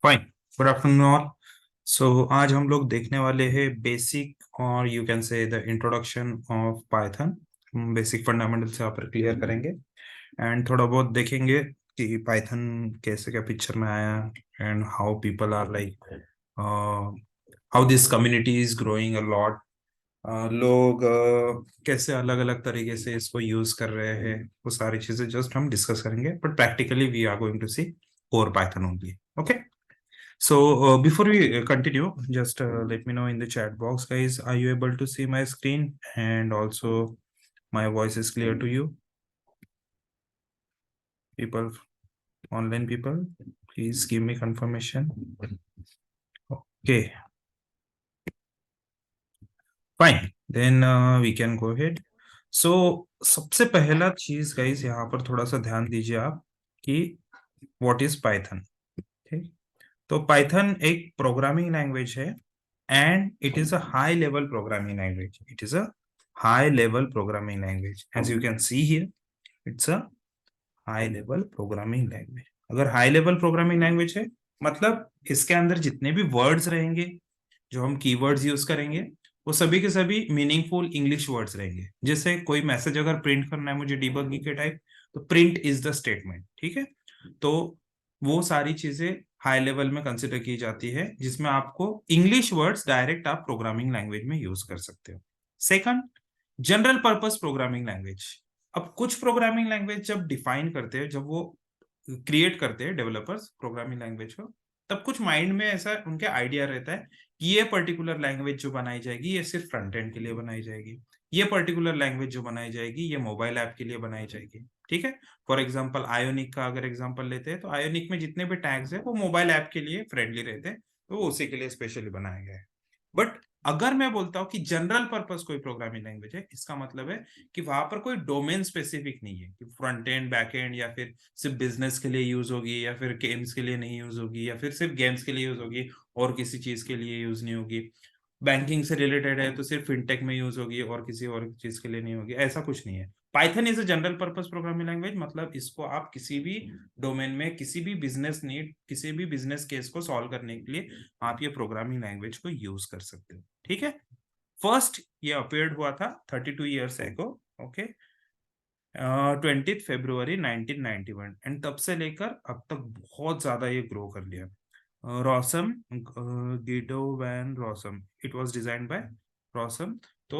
Fine. Good afternoon all. So आज हम लोग देखने वाले हैं बेसिक और you can say the introduction of Python. Basic fundamentals यहाँ पर क्लियर करेंगे एंड थोड़ा बहुत देखेंगे कि पाइथन कैसे क्या पिक्चर में आया and how people are like how this community is growing a lot. लोग कैसे अलग अलग तरीके से इसको यूज कर रहे हैं, वो सारी चीजें जस्ट हम डिस्कस करेंगे, but practically we are going to see core Python only. Okay. So, before we continue, just let me know in the chat box, guys, are you able to see my screen? And also, my voice is clear to you? People, online people, please give me confirmation. Okay, fine. Then we can go ahead. So, सबसे पहला चीज guys यहाँ पर थोड़ा सा ध्यान दीजिए आप कि what is Python? ठीक। तो पाइथन एक प्रोग्रामिंग लैंग्वेज है and it is a high level programming language. It is a high level programming language as you can see here. It's a high level programming language. अगर high level programming language है मतलब इसके अंदर जितने भी words रहेंगे, जो हम कीवर्ड्स यूज करेंगे, वो सभी के सभी मीनिंगफुल इंग्लिश वर्ड्स रहेंगे। जैसे कोई मैसेज अगर प्रिंट करना है मुझे डिबगिंग के टाइप, तो प्रिंट इज द स्टेटमेंट। ठीक है। तो वो सारी चीजें हाई लेवल में कंसिडर की जाती है जिसमें आपको इंग्लिश वर्ड्स डायरेक्ट आप प्रोग्रामिंग लैंग्वेज में यूज कर सकते हो। Second, general purpose programming language. अब कुछ प्रोग्रामिंग लैंग्वेज जब डिफाइन करते हैं, जब वो क्रिएट करते हैं डेवलपर्स प्रोग्रामिंग लैंग्वेज को, तब कुछ माइंड में ऐसा उनके आइडिया रहता है कि ये पर्टिकुलर लैंग्वेज जो बनाई जाएगी ये सिर्फ फ्रंट एंड के लिए बनाई जाएगी, ये पर्टिकुलर लैंग्वेज जो बनाई जाएगी ये मोबाइल ऐप के लिए बनाई जाएगी। ठीक है। फॉर एग्जाम्पल आयोनिक का अगर एग्जाम्पल लेते हैं तो आयोनिक में जितने भी टैग्स है वो मोबाइल ऐप के लिए फ्रेंडली रहते हैं, तो वो उसी के लिए स्पेशली बनाया गया है। बट अगर मैं बोलता हूँ कि जनरल पर्पस कोई प्रोग्रामिंग लैंग्वेज है, इसका मतलब है कि वहां पर कोई डोमेन स्पेसिफिक नहीं है कि फ्रंट एंड बैक एंड या फिर सिर्फ बिजनेस के लिए यूज होगी या फिर गेम्स के लिए नहीं यूज होगी या फिर सिर्फ गेम्स के लिए यूज होगी और किसी चीज के लिए यूज नहीं होगी। बैंकिंग से रिलेटेड है तो सिर्फ फिनटेक में यूज होगी और किसी और चीज के लिए नहीं होगी, ऐसा कुछ नहीं है। Python is a general purpose programming language, मतलब इसको आप किसी भी डोमेन में किसी भी बिजनेस नीड किसी भी बिजनेस केस को सॉल्व करने के लिए आप ये प्रोग्रामिंग लैंग्वेज को यूज कर सकते हो। ठीक है। फर्स्ट ये अपेयर्ड हुआ था 32 years ago. Okay. 20 February 1991 and तब से लेकर अब तक बहुत ज्यादा ये ग्रो कर लिया। Rossum, Guido van Rossum, it was designed by Rossum. तो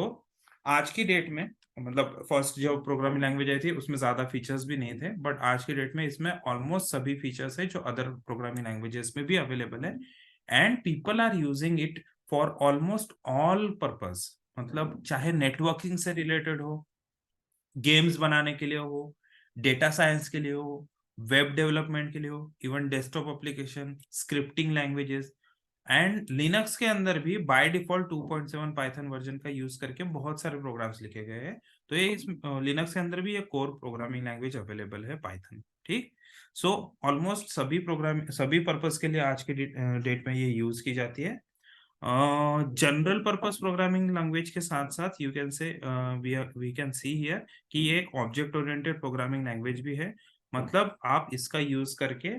आज की डेट में, मतलब फर्स्ट जो प्रोग्रामिंग लैंग्वेज आई थी उसमें ज्यादा फीचर्स भी नहीं थे, बट आज की डेट में इसमें ऑलमोस्ट सभी फीचर्स है जो अदर प्रोग्रामिंग लैंग्वेजेस में भी अवेलेबल है and people are using it for almost all purpose. मतलब चाहे नेटवर्किंग से रिलेटेड हो, गेम्स बनाने के लिए हो, डेटा साइंस के लिए हो, वेब डेवलपमेंट के लिए हो, even desktop application, scripting languages and Linux के अंदर भी बाय डिफॉल्ट 2.7 पाइथन वर्जन का यूज करके बहुत सारे प्रोग्राम्स लिखे गए हैं। तो ये इस लिनक्स के अंदर भी ये कोर प्रोग्रामिंग लैंग्वेज अवेलेबल है पाइथन। ठीक। सो ऑलमोस्ट सभी प्रोग्राम सभी पर्पस के लिए आज के डेट में ये यूज की जाती है। जनरल पर्पस प्रोग्रामिंग लैंग्वेज के साथ साथ you can say we can see here कि ये एक ऑब्जेक्ट ओरिएंटेड प्रोग्रामिंग लैंग्वेज भी है। मतलब आप इसका यूज करके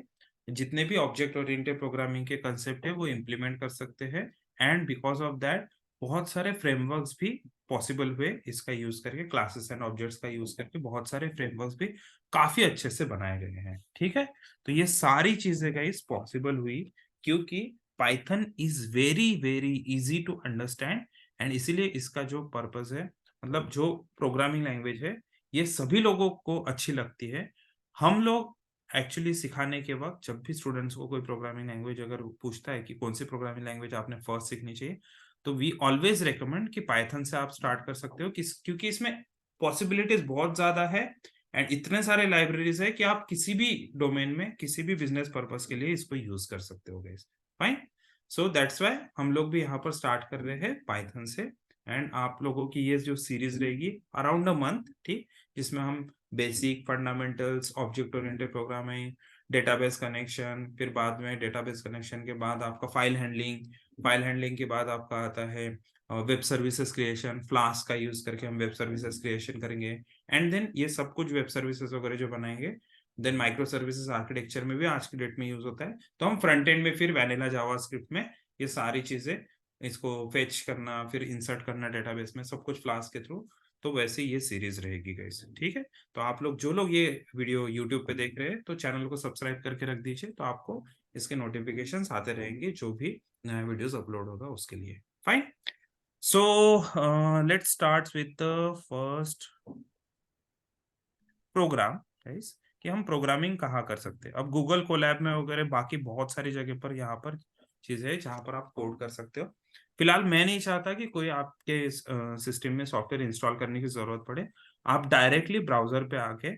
जितने भी ऑब्जेक्ट ओरिएंटेड प्रोग्रामिंग के कंसेप्ट है वो इम्प्लीमेंट कर सकते हैं एंड बिकॉज ऑफ दैट बहुत सारे फ्रेमवर्क्स भी पॉसिबल हुए इसका यूज करके, क्लासेस एंड ऑब्जेक्ट्स का यूज करके बहुत सारे फ्रेमवर्क्स भी काफी अच्छे से बनाए गए हैं। ठीक है। तो ये सारी चीजें गाइस पॉसिबल हुई क्योंकि Python is very very easy to understand and इसीलिए इसका जो पर्पस है, मतलब जो प्रोग्रामिंग लैंग्वेज है, ये सभी लोगों को अच्छी लगती है। हम लोग एक्चुअली सिखाने के वक्त जब भी स्टूडेंट्स को कोई प्रोग्रामिंग लैंग्वेज अगर पूछता है कि कौन सी प्रोग्रामिंग लैंग्वेज आपने फर्स्ट सीखनी चाहिए, तो वी ऑलवेज रेकमेंड कि पाइथन से आप स्टार्ट कर सकते हो क्योंकि इसमें पॉसिबिलिटीज बहुत ज्यादा है एंड इतने सारे लाइब्रेरीज है कि आप किसी भी डोमेन में किसी भी बिजनेस पर्पस के लिए इसको यूज कर सकते हो guys. Fine. So that's why हम लोग भी यहाँ पर स्टार्ट कर रहे हैं पाइथन से एंड आप लोगों की ये जो सीरीज रहेगी अराउंड अ मंथ। ठीक। जिसमें हम basic fundamentals, object oriented programming, database connection, फिर बाद में डेटाबेस कनेक्शन के बाद आपका फाइल हैंडलिंग के बाद आपका आता है वेब सर्विसेज क्रिएशन। फ्लास्क का यूज करके हम वेब सर्विसेज क्रिएशन करेंगे एंड देन ये सब कुछ वेब सर्विसेज वगैरह जो बनाएंगे देन माइक्रो सर्विसेज आर्किटेक्चर में भी आज की डेट में यूज होता है। तो हम फ्रंट एंड में फिर वैनिला जावास्क्रिप्ट में ये सारी चीजें, इसको फेच करना, फिर इंसर्ट करना डेटाबेस में, सब कुछ फ्लास्क के थ्रू। तो वैसे ये सीरीज रहेगी गाइस, ठीक है। तो आप लोग जो लोग ये वीडियो यूट्यूब पे देख रहे हैं तो चैनल को सब्सक्राइब करके रख दीजिए, तो आपको इसके नोटिफिकेशंस आते रहेंगे जो भी नया वीडियोस अपलोड होगा उसके लिए। Fine. So let's start with the first program guys, कि हम प्रोग्रामिंग कहाँ कर सकते हैं। अब गूगल कोलैब में वगैरह बाकी बहुत सारी जगह पर यहाँ पर चीजें हैं जहाँ पर आप कोड कर सकते हो। फिलहाल मैं नहीं चाहता कि कोई आपके सिस्टम में सॉफ्टवेयर इंस्टॉल करने की जरूरत पड़े। आप डायरेक्टली ब्राउजर पे आके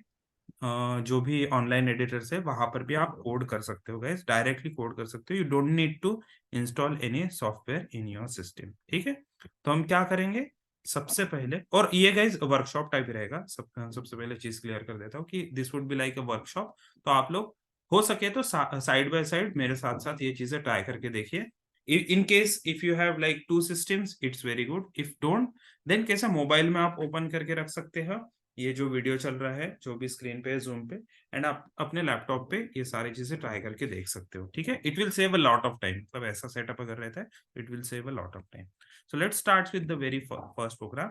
जो भी ऑनलाइन एडिटर्स है वहां पर भी आप कोड कर सकते हो गाइस, डायरेक्टली कोड कर सकते हो। You don't need to install any software in your system, ठीक है। तो हम क्या करेंगे सबसे पहले, और ये गाइस वर्कशॉप टाइप ही रहेगा, सबसे पहले चीज क्लियर कर देता हूँ कि this would be like a workshop. तो आप लोग हो सके तो साइड बाय साइड मेरे साथ साथ ये चीजें ट्राई करके देखिए। In case if you have like two systems it's very good, if don't then कैसे मोबाइल में आप ओपन करके रख सकते हो ये जो वीडियो चल रहा है जो भी स्क्रीन पे है जूम पे, एंड आप अपने लैपटॉप पे ये सारी चीजें ट्राई करके देख सकते हो, ठीक है। It will save a lot of time, मतलब ऐसा सेटअप अगर रहता है it will save a lot of time. So let's start with the very first program.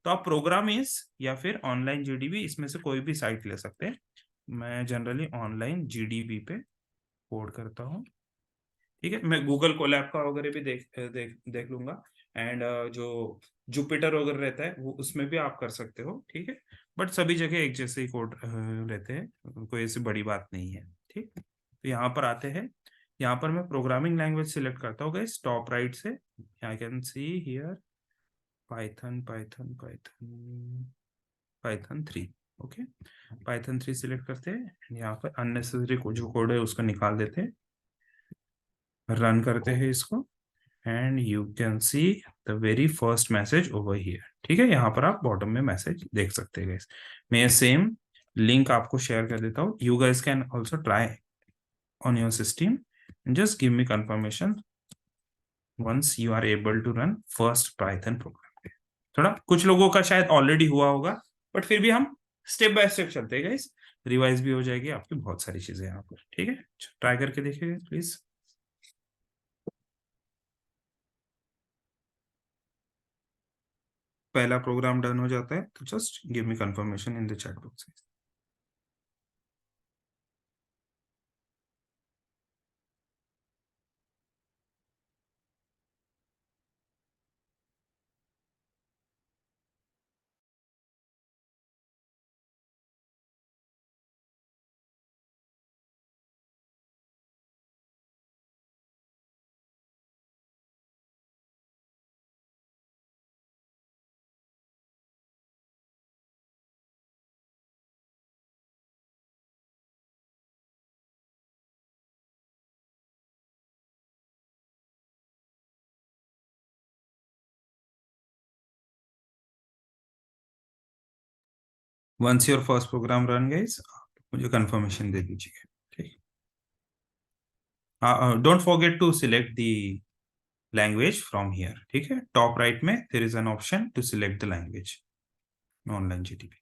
तो आप प्रोग्राम इज या फिर ऑनलाइन जीडीबी इसमें से कोई भी साइट ले सकते हैं। मैं जनरली ऑनलाइन जीडीबी पे कोड करता हूँ, ठीक है। मैं गूगल कोलैब का वगैरह भी देख लूंगा, एंड जो जुपिटर वगैरह रहता है वो उसमें भी आप कर सकते हो, ठीक है। बट सभी जगह एक जैसे ही कोड रहते हैं, कोई ऐसी बड़ी बात नहीं है, ठीक। तो यहाँ पर आते हैं, यहाँ पर मैं प्रोग्रामिंग लैंग्वेज सिलेक्ट करता हूँ गाइस टॉप राइट से। I can see here Python Python Python Python 3। Okay, Python 3 select करते हैं, यहाँ पर अननेसेसरी जो कोड है उसको निकाल देते हैं, रन करते हैं इसको, and you can see the very first message over here, ठीक है। यहाँ पर आप बॉटम में मैसेज देख सकते हैं गाइस। मैं ये सेम लिंक आपको शेयर कर देता हूँ, you guys can also try on your system, just give me confirmation once you are able to run first Python program. थोड़ा कुछ लोगों का शायद ऑलरेडी हुआ होगा, बट फिर भी हम स्टेप बाय स्टेप चलते हैं गाइस, रिवाइज भी हो जाएगी आपकी बहुत सारी चीजें यहाँ पर, ठीक है। ट्राई करके देखिए प्लीज। पहला प्रोग्राम डन हो जाता है तो just give me confirmation in the chat box. Once your first program run guys, मुझे कंफर्मेशन दे दीजिए, ठीक। Don't forget to select the language from here, ठीक है। टॉप राइट में there is an option to select the language online GDB.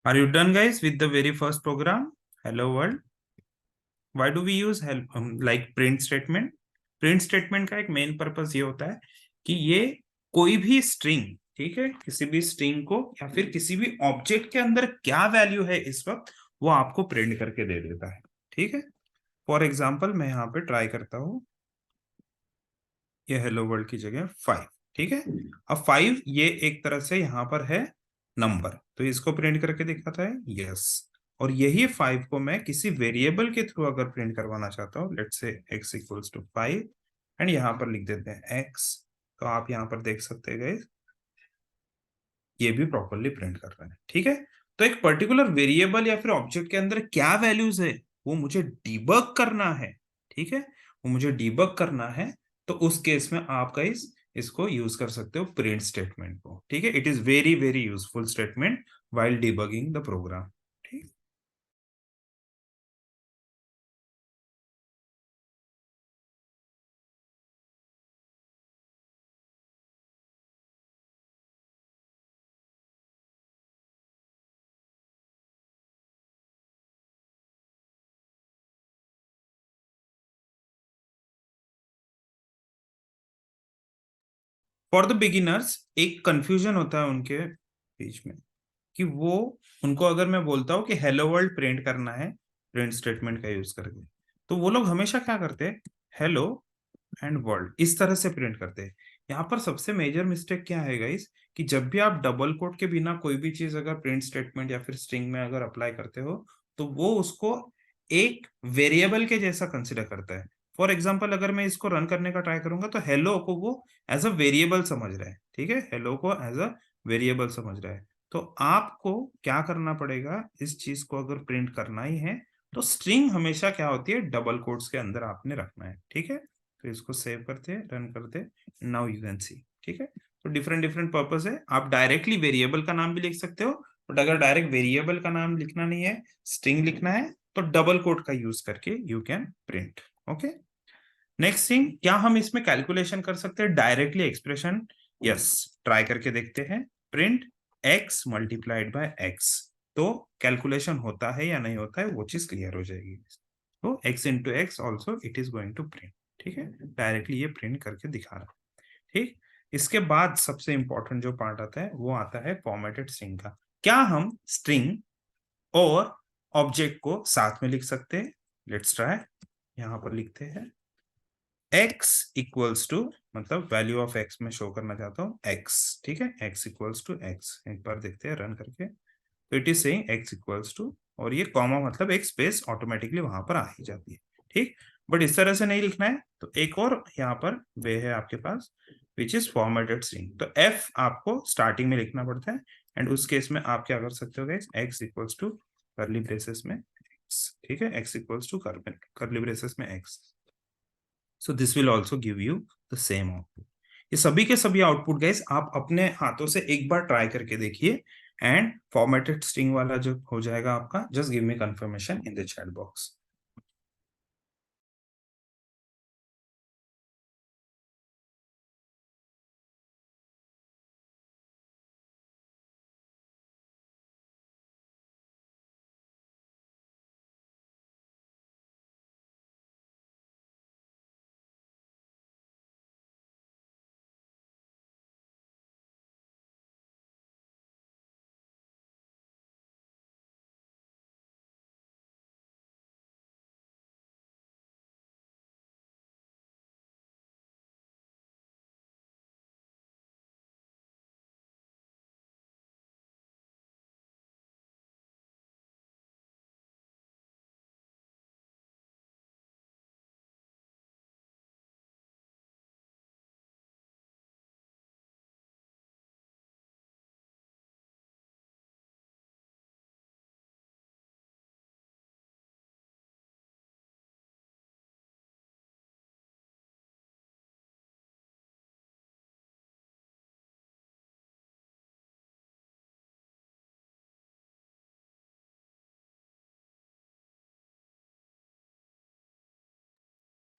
Are you done, guys, with the very first program? Hello world. Why do we use help like print statement? Print statement का एक main purpose ये होता है कि ये कोई भी string, ठीक है, किसी भी स्ट्रिंग को या फिर किसी भी ऑब्जेक्ट के अंदर क्या वैल्यू है इस वक्त, वो आपको प्रिंट करके दे देता है। ठीक है, फॉर एग्जाम्पल मैं यहाँ पे ट्राई करता हूँ, ये हेलो वर्ल्ड की जगह 5। ठीक है, अब 5 ये एक तरह से यहाँ पर है नंबर, तो इसको प्रिंट करके दिखाता है यस। और यही 5 को मैं किसी वेरिएबल के थ्रू अगर प्रिंट करवाना चाहता हूँ, let's say x equals to 5 and यहाँ पर लिख देते हैं x, तो आप यहाँ पर देख सकते हैं गाइस, ये भी प्रॉपरली प्रिंट कर रहा है। ठीक है, तो एक पर्टिकुलर वेरिएबल या फिर ऑब्जेक्ट के अंदर क्या वैल्यूज है वो मुझे डीबग करना है। ठीक है, वो मुझे डीबग करना है, तो उस केस में आप गाइस इसको यूज कर सकते हो प्रिंट स्टेटमेंट को। ठीक है, it is very very useful statement while debugging the program. ठीक, फॉर द बिगिनर्स एक कंफ्यूजन होता है उनके बीच में कि वो, उनको अगर मैं बोलता हूँ कि हेलो वर्ल्ड प्रिंट करना है प्रिंट स्टेटमेंट का यूज करके, तो वो लोग हमेशा क्या करते हैं, हेलो एंड वर्ल्ड इस तरह से प्रिंट करते हैं। यहाँ पर सबसे मेजर मिस्टेक क्या है गाइस, कि जब भी आप डबल कोट के बिना कोई भी चीज अगर प्रिंट स्टेटमेंट या फिर स्ट्रिंग में अगर अप्लाई करते हो, तो वो उसको एक वेरिएबल के जैसा कंसिडर करता है। फॉर एग्जाम्पल अगर मैं इसको रन करने का ट्राई करूंगा, तो हेलो को वो एज अ वेरिएबल समझ रहा है। ठीक है, हेलो को एज अ वेरिएबल समझ रहा है। तो आपको क्या करना पड़ेगा, इस चीज को अगर प्रिंट करना ही है, तो स्ट्रिंग हमेशा क्या होती है, डबल कोट्स के अंदर आपने रखना है। ठीक है, तो इसको सेव करते हैं, रन करते हैं, नाउ यू कैन सी। ठीक है, तो डिफरेंट डिफरेंट पर्पस है, आप डायरेक्टली वेरिएबल का नाम भी लिख सकते हो, बट अगर डायरेक्ट वेरिएबल का नाम लिखना नहीं है, स्ट्रिंग लिखना है, तो डबल कोट का यूज करके you can print. Okay, next thing, क्या हम इसमें कैलकुलेशन कर सकते हैं डायरेक्टली एक्सप्रेशन? यस, ट्राई करके देखते हैं। Print x multiplied by x, तो कैलकुलेशन होता है या नहीं होता है वो चीज क्लियर हो जाएगी। तो x into x also it is going to print. ठीक है, डायरेक्टली ये प्रिंट करके दिखा रहा है। ठीक, इसके बाद सबसे इंपॉर्टेंट जो पार्ट आता है वो आता है फॉर्मेटेड स्ट्रिंग का। क्या हम स्ट्रिंग और ऑब्जेक्ट को साथ में लिख सकते हैं? लेट्स ट्राई, यहां पर लिखते हैं x इक्वल्स टू, मतलब वैल्यू ऑफ x में शो करना चाहता हूँ x। ठीक है, x इक्वल्स टू x, एक बार देखते हैं रन करके, तो it is saying x equals to, और ये कॉमा मतलब एक स्पेस ऑटोमेटिकली वहां पर आ ही जाती है। ठीक, बट इस तरह से नहीं लिखना है, तो एक और यहाँ पर वे है आपके पास, विच इज फॉर्मेटेड स्ट्रिंग। तो f आपको स्टार्टिंग में लिखना पड़ता है, एंड उस केस में आप क्या कर सकते हो guys, x equals to curly braces में x। ठीक है, x equals to curly braces में x, so this will also give you the same output. ये सभी के सभी आउटपुट गाइस आप अपने हाथों से एक बार ट्राई करके देखिए, एंड फॉर्मेटेड स्ट्रिंग वाला जो हो जाएगा आपका, just give me confirmation in the chat box.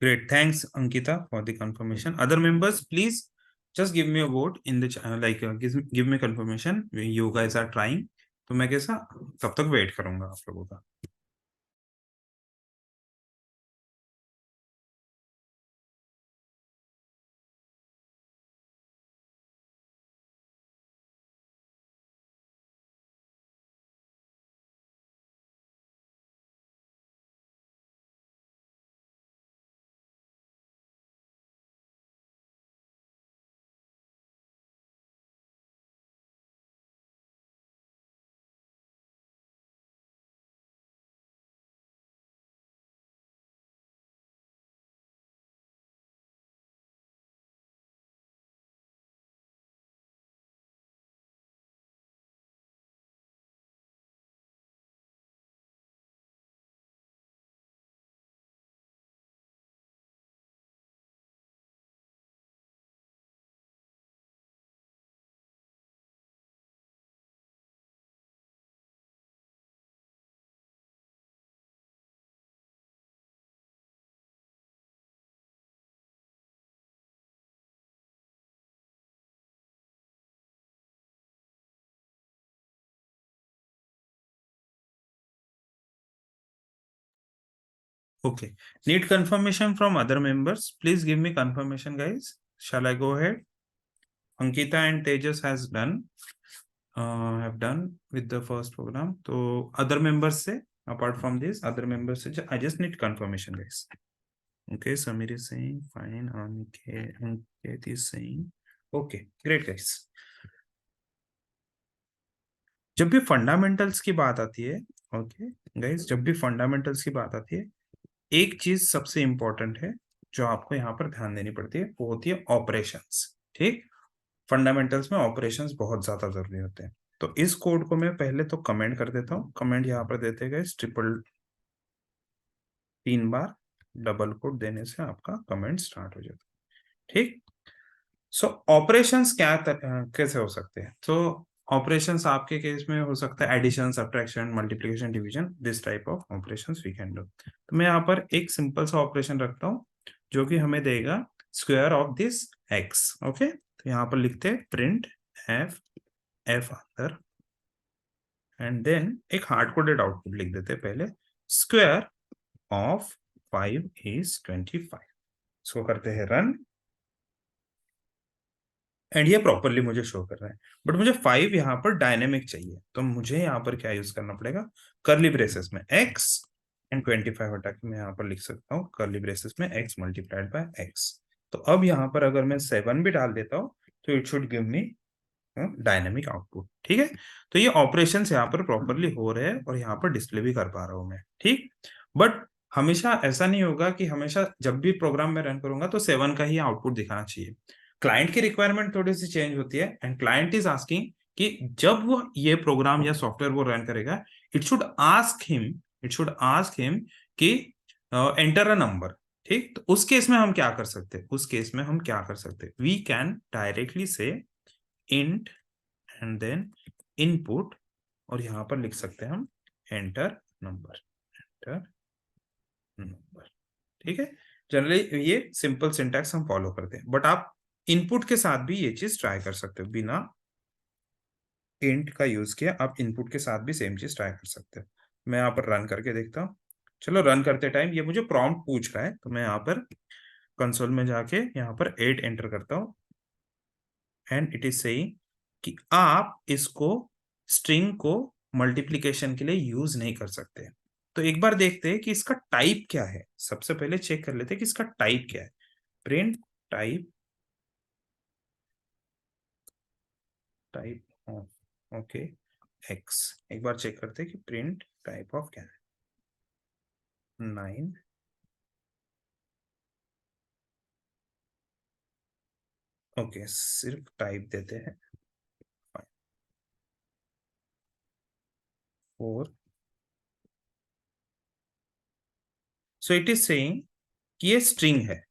Great. Thanks, Ankita, for the confirmation. Other members, please just give me a vote in the like give me confirmation. You guys are trying. तो मैं कैसा तब तक wait करूंगा आप लोगों का। Okay. Need confirmation from other members. Please give me confirmation, guys. Shall I go ahead? Ankita and Tejas has done. Have done with the first program. So other members say, apart from this, other members say, I just need confirmation, guys. Okay, Samir is saying fine. Aniket is saying okay. Great, guys. जब भी fundamentals की बात आती है, okay guys, जब भी fundamentals की बात आती है, एक चीज सबसे इंपॉर्टेंट है जो आपको यहाँ पर ध्यान देनी पड़ती है, वो होती है ऑपरेशंस। ठीक, फंडामेंटल्स में ऑपरेशंस बहुत ज्यादा जरूरी होते हैं। तो इस कोड को मैं पहले तो कमेंट कर देता हूँ। कमेंट यहाँ पर देते गए ट्रिपल 3 बार डबल कोड देने से आपका कमेंट स्टार्ट हो जाता है। ठीक, सो ऑपरेशंस क्या कैसे हो सकते हैं? तो ऑपरेशंस आपके केस में हो सकता है addition, subtraction, multiplication, division, this type of operations we can do. तो मैं यहाँ पर एक सिंपल सा ऑपरेशन रखता हूँ जो कि हमें देगा square of this x. Okay, तो यहाँ पर लिखते हैं प्रिंट एफ एफ अंदर, एंड देन एक हार्ड कोडेड आउटपुट लिख देते हैं पहले, स्क्वायर ऑफ 5 इज 25। इसको करते हैं रन, एंड ये प्रॉपरली मुझे शो कर रहा है। बट मुझे 5 यहाँ पर डायनेमिक चाहिए, तो मुझे यहाँ पर क्या यूज करना पड़ेगा? कर्ली ब्रेसेस में x एंड 25 हटा के मैं यहाँ पर लिख सकता हूँ कर्ली ब्रेसेस में x मल्टीप्लाइड बाय x। तो अब यहाँ पर अगर मैं 7 भी डाल देता हूँ तो it should give me dynamic output. ठीक है, तो ये ऑपरेशन यहाँ पर प्रॉपरली हो रहे हैं और यहाँ पर डिस्प्ले भी कर पा रहा हूँ मैं। ठीक, बट हमेशा ऐसा नहीं होगा कि हमेशा जब भी प्रोग्राम में रन करूंगा तो 7 का ही आउटपुट दिखाना चाहिए। क्लाइंट की रिक्वायरमेंट थोड़ी सी चेंज होती है, एंड क्लाइंट इज आस्किंग कि जब वो ये प्रोग्राम या सॉफ्टवेयर वो रन करेगा, इट शुड आस्क हिम, कि एंटर अ नंबर। ठीक, तो उस केस में हम क्या कर सकते हैं? वी कैन डायरेक्टली से इंट एंड देन इनपुट, और यहां पर लिख सकते हैं हम एंटर नंबर, एंटर नंबर। ठीक है, जनरली ये सिंपल सिंटैक्स हम फॉलो करते हैं, बट आप इनपुट के साथ भी ये चीज ट्राई कर सकते हो। बिना इंट का यूज किया आप इनपुट के साथ भी सेम चीज ट्राई कर सकते हो। मैं यहाँ पर रन करके देखता हूँ। चलो, रन करते टाइम ये मुझे प्रॉम्प्ट पूछ रहा है, तो मैं यहाँ पर कंसोल में जाके यहाँ पर 8 एंटर करता हूँ, एंड इट इज सेइंग कि आप इसको स्ट्रिंग को मल्टीप्लिकेशन के लिए यूज नहीं कर सकते। तो एक बार देखते हैं कि इसका टाइप क्या है। सबसे पहले चेक कर लेते हैं कि इसका टाइप क्या है। Print type, of okay x. एक बार चेक करते हैं कि प्रिंट टाइप ऑफ क्या है। 9, ओके, सिर्फ टाइप देते हैं 4। सो इट इज सेइंग कि ये स्ट्रिंग है।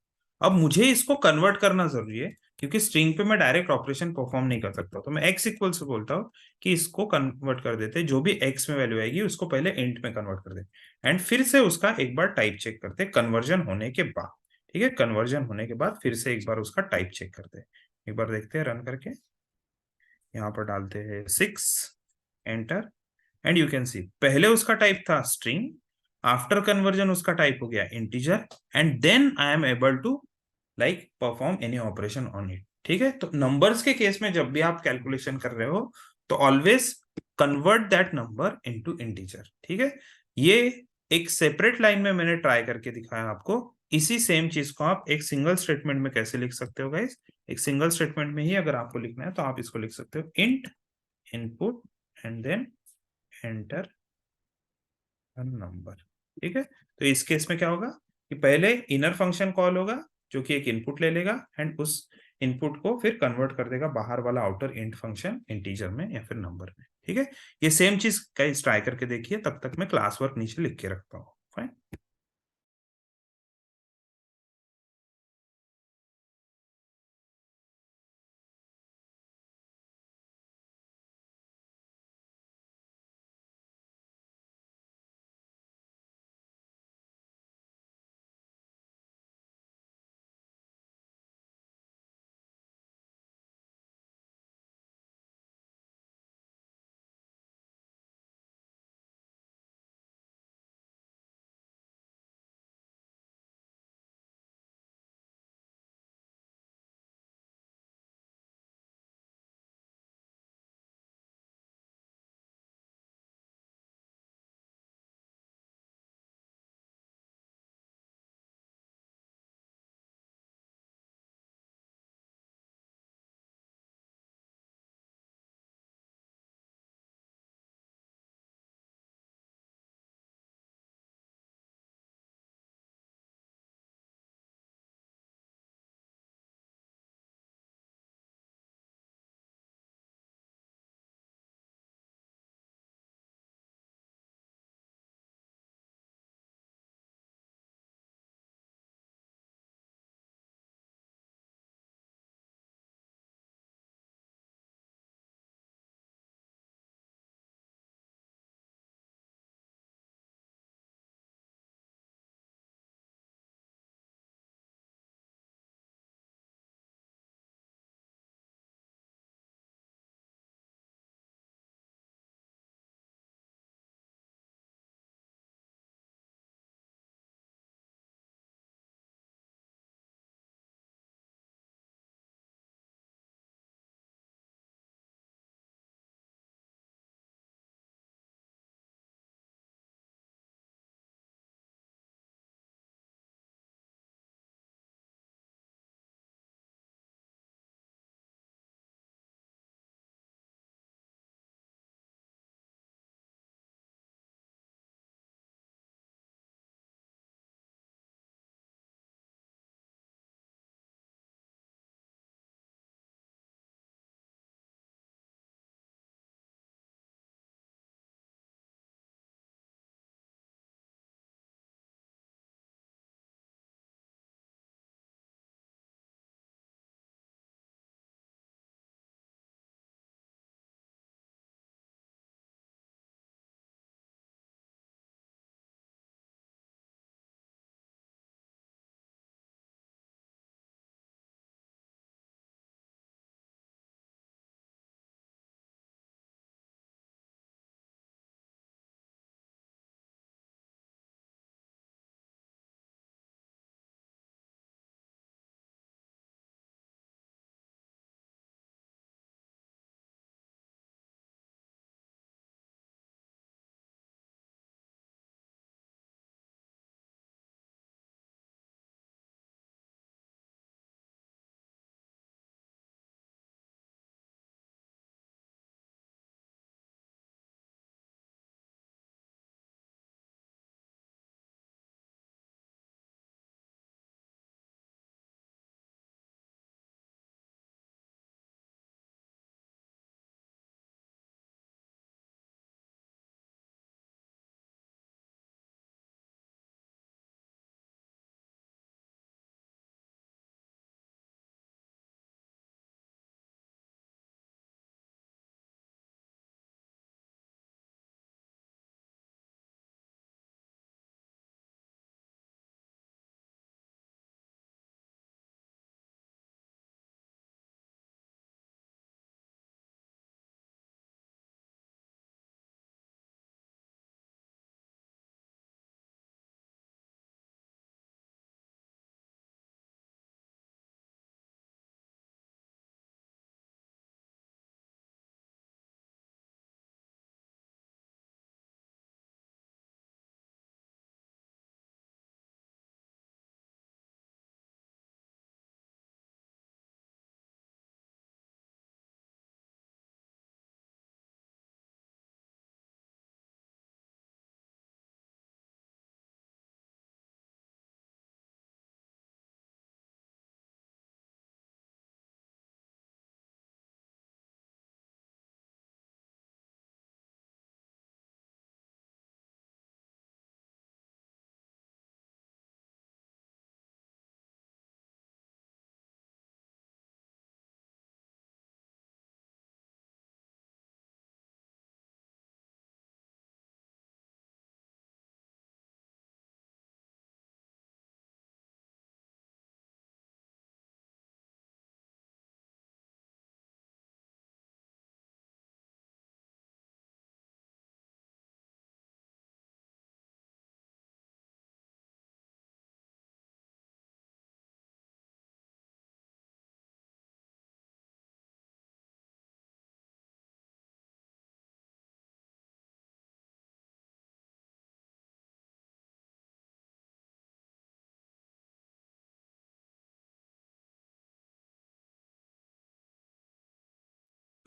अब मुझे इसको कन्वर्ट करना जरूरी है, क्योंकि स्ट्रिंग पे मैं डायरेक्ट ऑपरेशन परफॉर्म नहीं कर सकता। तो मैं एक्स इक्वल से बोलता हूँ कि इसको कन्वर्ट कर देते, जो भी एक्स में वैल्यू आएगी उसको पहले इंट में कन्वर्ट कर दे, एंड फिर से उसका एक बार टाइप चेक करते कन्वर्जन होने के बाद। ठीक है, कन्वर्जन होने के बाद फिर से एक बार उसका टाइप चेक करते हैं। एक बार देखते हैं रन करके। यहाँ पर डालते हैं 6 enter, and you can see पहले उसका टाइप था स्ट्रिंग, आफ्टर कन्वर्जन उसका टाइप हो गया integer, and then I am able to like perform any operation on it. ठीक है, तो नंबर्स के केस में जब भी आप कैलकुलेशन कर रहे हो तो always convert that number into integer. ठीक है, ये एक सेपरेट लाइन में मैंने ट्राई करके दिखाया आपको। इसी सेम चीज को आप एक सिंगल स्टेटमेंट में कैसे लिख सकते हो गाइस? एक सिंगल स्टेटमेंट में ही अगर आपको लिखना है तो आप इसको लिख सकते हो, int input and then enter number. ठीक है, तो इस केस में क्या होगा कि पहले इनर फंक्शन कॉल होगा जो कि एक इनपुट ले लेगा एंड उस इनपुट को फिर कन्वर्ट कर देगा बाहर वाला आउटर इंट फंक्शन इंटीजर में या फिर नंबर में। ठीक है, ये सेम चीज का ट्राई करके देखिए, तब तक मैं क्लास वर्क नीचे लिख के रखता हूँ। फाइन।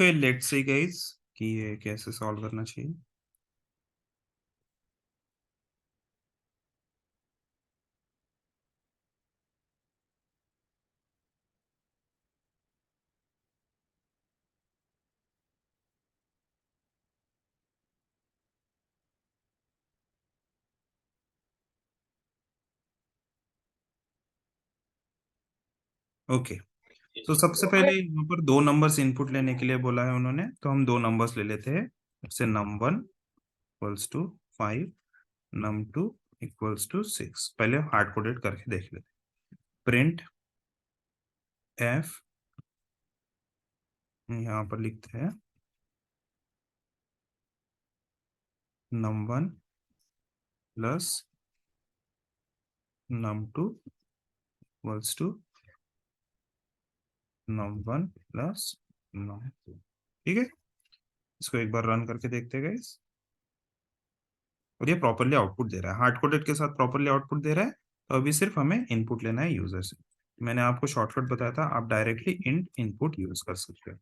फिर लेट्स सी गाइस कि ये कैसे सॉल्व करना चाहिए। ओके, तो सबसे पहले यहाँ पर दो नंबर्स इनपुट लेने के लिए बोला है उन्होंने, तो हम दो नंबर्स ले लेते हैं। जैसे num1 equals to 5, num2 equals to 6। पहले हार्ड कोडेड करके देख लेते हैं। प्रिंट एफ, यहाँ पर लिखते हैं num1 plus num2 equals to num1 plus num2। ठीक है, इसको एक बार रन करके देखते हैं गाइस। और ये प्रॉपरली आउटपुट दे रहा है, हार्ड कोडेड के साथ प्रॉपरली आउटपुट दे रहा है। तो अभी सिर्फ हमें इनपुट लेना है यूजर से। मैंने आपको शॉर्टकट बताया था, आप डायरेक्टली इंट इनपुट यूज कर सकते हो।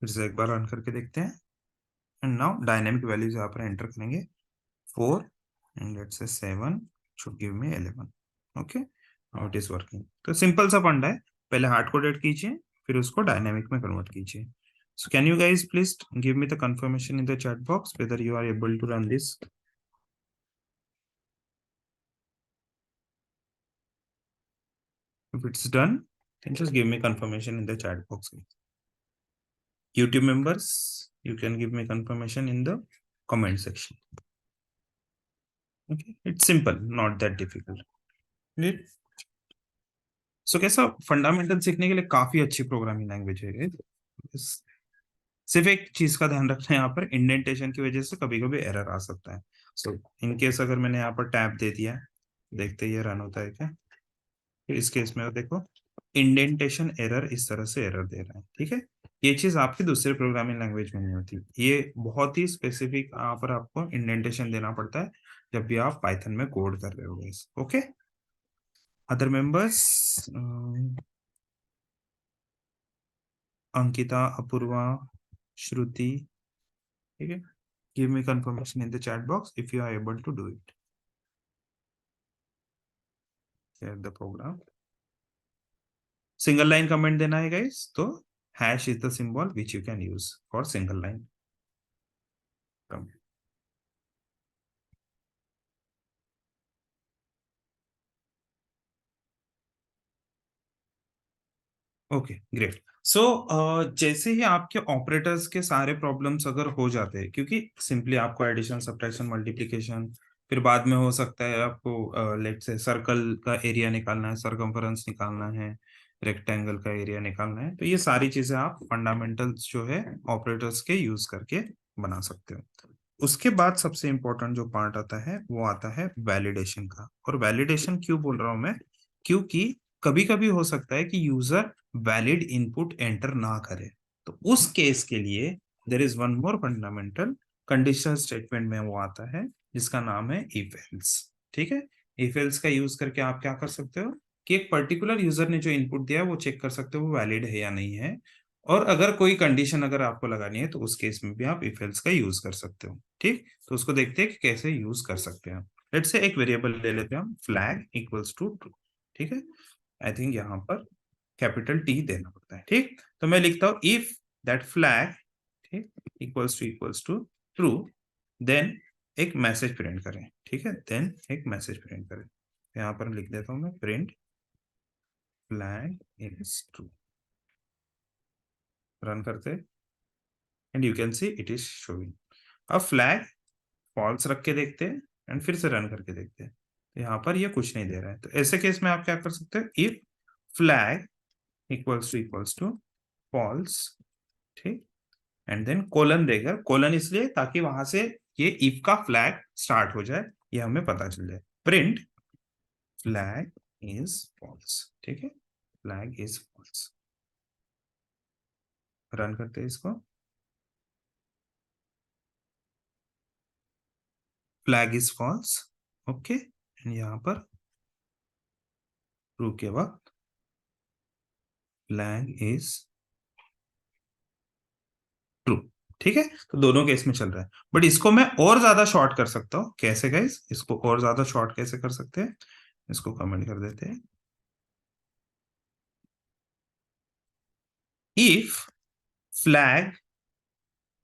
फिर से एक बार रन करके देखते हैं। एंड नाउ डायनेमिक वैल्यूज यहाँ पर एंटर करेंगे। 4 and let's say 7 should give me 11। Okay, now it is working. तो सिंपल सा फंडा है, पहले हार्ड कोडेड कीजिए, फिर उसको डायनेमिक में कन्वर्ट कीजिए। So can you guys please give me the confirmation in the chat box whether you are able to run this? If it's done, then just give me confirmation in the chat box. YouTube members, you can give me confirmation in the comment section. Okay, it's simple, not that difficult. Right? So कैसा fundamental सीखने के लिए काफी अच्छी programming language है। सिर्फ एक चीज का ध्यान रखना है, यहाँ पर इंडेंटेशन की वजह से कभी कभी एरर आ सकता है। सो इन केस अगर मैंने यहाँ पर टैब दे दिया, देखते ही ये रन होता है क्या। फिर इस केस में देखो, इंडेंटेशन एरर इस तरह से एरर दे रहा है। ठीक है, ये चीज आपकी दूसरे प्रोग्रामिंग लैंग्वेज में नहीं होती, ये बहुत ही स्पेसिफिक यहाँ पर आपको इंडेंटेशन देना पड़ता है जब भी आप पाइथन में कोड कर रहे हो। Okay, other members, Ankita, Apoorva, Shruti, ठीक है, give me confirmation in the chat box if you are able to do it. Share the program. Single line comment देना है गाइस, तो hash is the symbol which you can use for single line comment. Okay great. So जैसे ही आपके operators के सारे problems अगर हो जाते हैं, क्योंकि सिंपली आपको एडिशन, सब्ट्रैक्शन, मल्टीप्लिकेशन, फिर बाद में हो सकता है आपको लेट से सर्कल का एरिया निकालना है, सरकमफेरेंस निकालना है, रेक्टेंगल का एरिया निकालना है, तो ये सारी चीजें आप फंडामेंटल्स जो है ऑपरेटर्स के यूज करके बना सकते हो। उसके बाद सबसे इंपॉर्टेंट जो पार्ट आता है वो आता है वैलिडेशन का। और वैलिडेशन क्यों बोल रहा हूं मैं, क्योंकि कभी कभी हो सकता है कि यूजर वैलिड इनपुट एंटर ना करे। तो उस केस के लिए there is one more fundamental conditional statement में वो आता है जिसका नाम है इफ एल्स। ठीक है, इफ एल्स का यूज करके आप क्या कर सकते हो कि एक पर्टिकुलर यूजर ने जो इनपुट दिया है वो चेक कर सकते हो वो वैलिड है या नहीं है। और अगर कोई कंडीशन अगर आपको लगानी है तो उस केस में भी आप इफ एल्स का यूज कर सकते हो। ठीक, तो उसको देखते हैं कि कैसे यूज कर सकते हैं। लेट्स से एक वेरिएबल ले लेते हैं हम, फ्लैग इक्वल्स टू ट्रू। ठीक है, आई थिंक यहाँ पर कैपिटल टी देना पड़ता है। ठीक, तो मैं लिखता हूं इफ दैट फ्लैग, ठीक, इक्वल्स टू ट्रू, देन एक मैसेज प्रिंट करें। ठीक है, देन एक मैसेज प्रिंट करें। यहाँ पर लिख देता हूं मैं print flag is true. Run करते and you can see it is showing. अब फ्लैग फॉल्स रख के देखते हैं एंड फिर से रन करके देखते हैं, तो यहाँ पर ये कुछ नहीं दे रहा है। तो ऐसे केस में आप क्या कर सकते हैं, if flag equals to false, ठीक, एंड देन कोलन देगा। कोलन इसलिए ताकि वहां से ये इफ का फ्लैग स्टार्ट हो जाए, ये हमें पता चल जाए। Print flag is false. ठीक है, फ्लैग इज फॉल्स। रन करते हैं इसको। Flag is false. ओके, यहाँ पर ट्रू के वक्त फ्लैग इज ट्रू। ठीक है, तो दोनों केस में चल रहा है, बट इसको मैं और ज्यादा शॉर्ट कर सकता हूँ। कैसे गाइस, इसको और ज्यादा शॉर्ट कैसे कर सकते हैं? इसको कमेंट कर देते हैं। इफ फ्लैग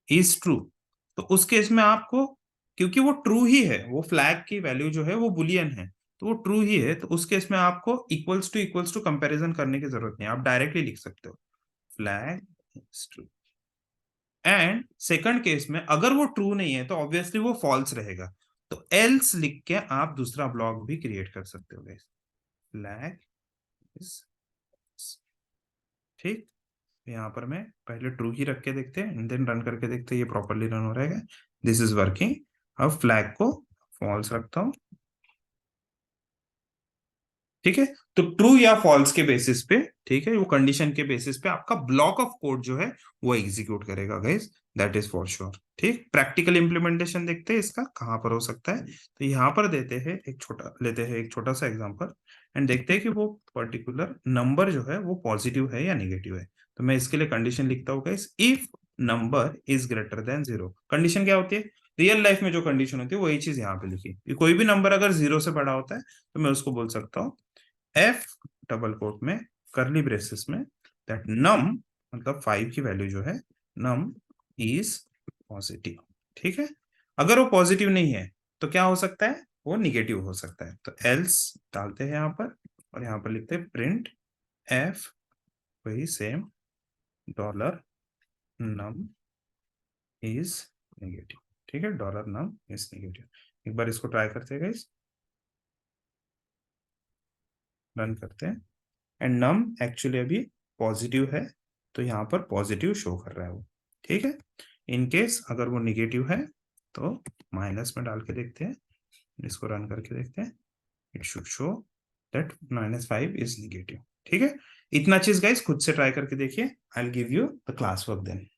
इज ट्रू, तो उस केस में आपको, क्योंकि वो ट्रू ही है, वो फ्लैग की वैल्यू जो है वो बुलियन है, तो वो ट्रू ही है, तो उस केस में आपको इक्वल्स टू कंपैरिजन करने की जरूरत नहीं है, आप डायरेक्टली लिख सकते हो flag is true. And second case में अगर वो ट्रू नहीं है तो ऑब्वियसली वो फॉल्स रहेगा, तो एल्स लिख के आप दूसरा ब्लॉक भी क्रिएट कर सकते हो गाइस। फ्लैग इज, ठीक, यहाँ पर मैं पहले ट्रू ही रख के देखते हैं एंड देन रन करके देखते हैं ये प्रॉपरली रन हो रहा है। This is working. अब फ्लैग को फॉल्स रखता हूँ। ठीक है, तो ट्रू या फॉल्स के बेसिस पे, ठीक है, वो कंडीशन के बेसिस पे आपका ब्लॉक ऑफ कोड जो है वो एग्जीक्यूट करेगा guys, that is for sure. ठीक, प्रैक्टिकल इंप्लीमेंटेशन देखते हैं इसका कहां पर हो सकता है। तो यहाँ पर देते हैं एक छोटा, लेते हैं एक छोटा सा एग्जांपल एंड देखते हैं कि वो पर्टिकुलर नंबर जो है वो पॉजिटिव है या निगेटिव है। तो मैं इसके लिए कंडीशन लिखता हूँ guys, if number is greater than zero. Condition क्या होती है? रियल लाइफ में जो कंडीशन होती है वही चीज यहाँ पे लिखी कि कोई भी नंबर अगर जीरो से बड़ा होता है तो मैं उसको बोल सकता हूँ एफ डबल कोट में करली ब्रेसेस में दैट नम, मतलब 5 की वैल्यू जो है नम इज पॉजिटिव। ठीक है, अगर वो पॉजिटिव नहीं है तो क्या हो सकता है? वो निगेटिव हो सकता है। तो एल्स डालते हैं यहाँ पर और यहाँ पर लिखते हैं प्रिंट एफ, वही same, dollar num is negative. ठीक है, डॉलर नम इज नेगेटिव। एक बार इसको ट्राई करते हैं गाइस, रन करते हैं एंड नम एक्चुअली अभी पॉजिटिव है, तो यहाँ पर पॉजिटिव शो कर रहा है वो। ठीक है, इन केस अगर वो निगेटिव है तो माइनस में डाल के देखते हैं, इसको रन करके देखते हैं, it should show that -5 is negative. ठीक है, इतना चीज गाइस खुद से ट्राई करके देखिए। I will give you the class work then.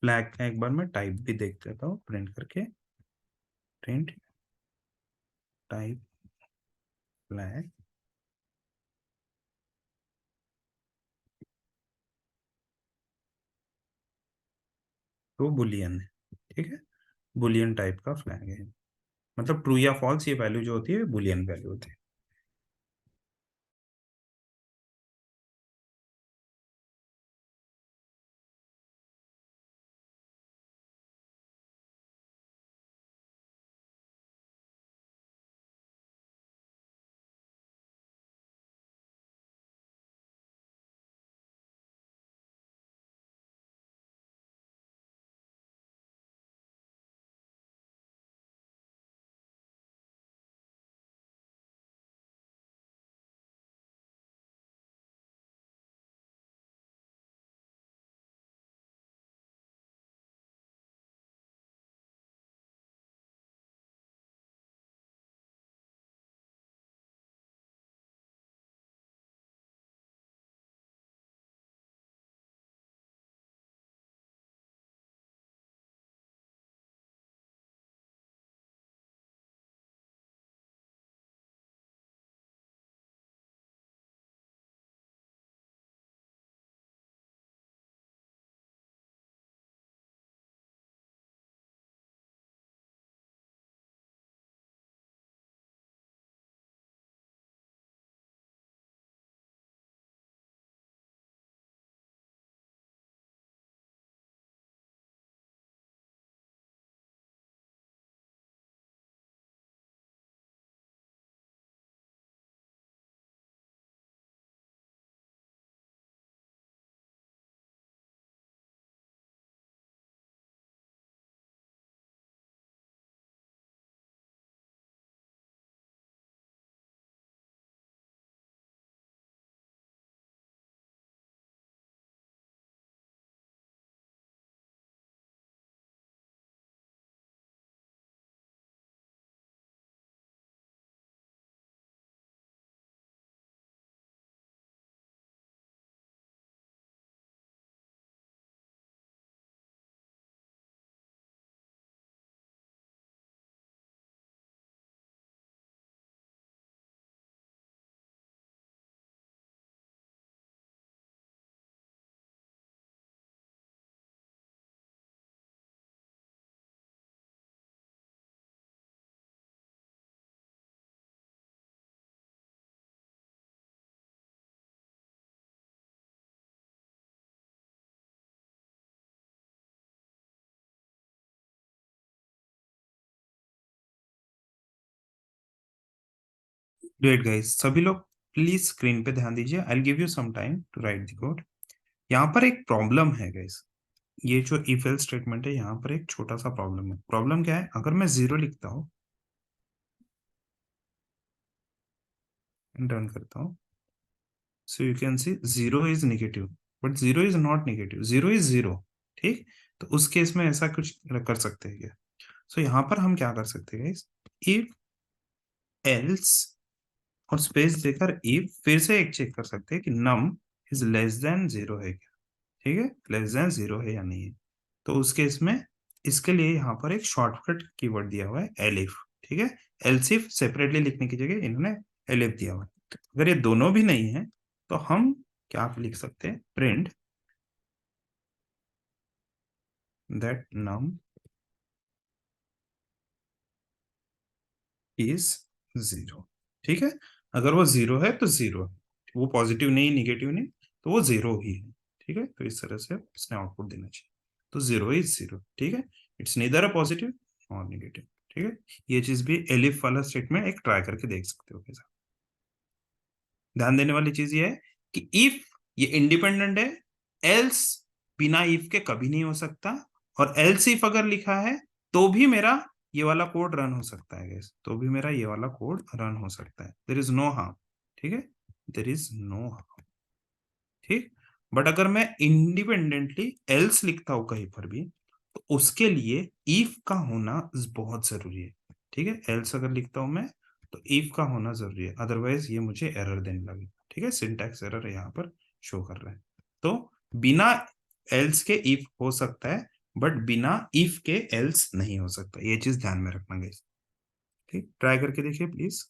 Flag का एक बार मैं टाइप भी देख देता हूँ प्रिंट करके, प्रिंट टाइप फ्लैग, तो बुलियन है। ठीक है, बुलियन टाइप का फ्लैग है, मतलब ट्रू या फॉल्स ये वैल्यू जो होती है बुलियन वैल्यू होती है। ग्रेट गाइस, सभी लोग प्लीज स्क्रीन पे ध्यान दीजिए। I will give you some time to write the code. यहाँ पर एक प्रॉब्लम है गाइस। ये जो इफ एल्स स्टेटमेंट है, यहाँ पर एक छोटा सा प्रॉब्लम है। प्रॉब्लम क्या है? अगर मैं जीरो लिखता हूँ, रन करता हूँ, so you can C zero is negative, but zero is not negative, zero is zero. ठीक, तो उस केस में ऐसा कुछ कर सकते हैं क्या? सो यहाँ पर हम क्या कर सकते हैं गाइस? इफ एल्स और स्पेस देकर इफ, फिर से एक चेक कर सकते हैं कि num is less than zero है क्या। ठीक है, लेस देन जीरो है या नहीं है। तो उस केस में इसके लिए यहाँ पर एक शॉर्टकट कीवर्ड दिया हुआ है एलिफ। ठीक है, एल्सिफ सेपरेटली लिखने की जगह इन्होंने एलिफ दिया हुआ है। अगर ये दोनों भी नहीं है तो हम क्या लिख सकते हैं? Print that num is zero. ठीक है, अगर वो जीरो है तो जीरो है, वो पॉजिटिव नहीं निगेटिव नहीं, तो वो जीरो ही है। ठीक है, तो इस तरह से इसने आउटपुट देना चाहिए। तो जीरो इज जीरो। ठीक है, इट्स नीदर अ पॉजिटिव और निगेटिव। ठीक है, ये चीज भी एलिफ वाला स्टेटमेंट एक ट्राई करके देख सकते हो कैसा। ध्यान देने वाली चीज ये है कि इफ ये इंडिपेंडेंट है, एल्स बिना इफ के कभी नहीं हो सकता, और एल्स इफ अगर लिखा है तो भी मेरा ये वाला कोड रन हो सकता है गैस, तो भी मेरा ये वाला कोड रन हो सकता है। There is no harm. ठीक है, देर इज नो हार्म। ठीक, बट अगर मैं इंडिपेंडेंटली एल्स लिखता हूं कहीं पर भी, तो उसके लिए इफ का होना बहुत जरूरी है। ठीक है, एल्स अगर लिखता हूं मैं, तो इफ का होना जरूरी है, अदरवाइज ये मुझे एरर देने लगेगा। ठीक है, सिंटैक्स एरर यहाँ पर शो कर रहा है। तो बिना एल्स के इफ हो सकता है, बट बिना इफ के एल्स नहीं हो सकता। ये चीज ध्यान में रखना गाइस। ठीक, ट्राई करके देखिए please.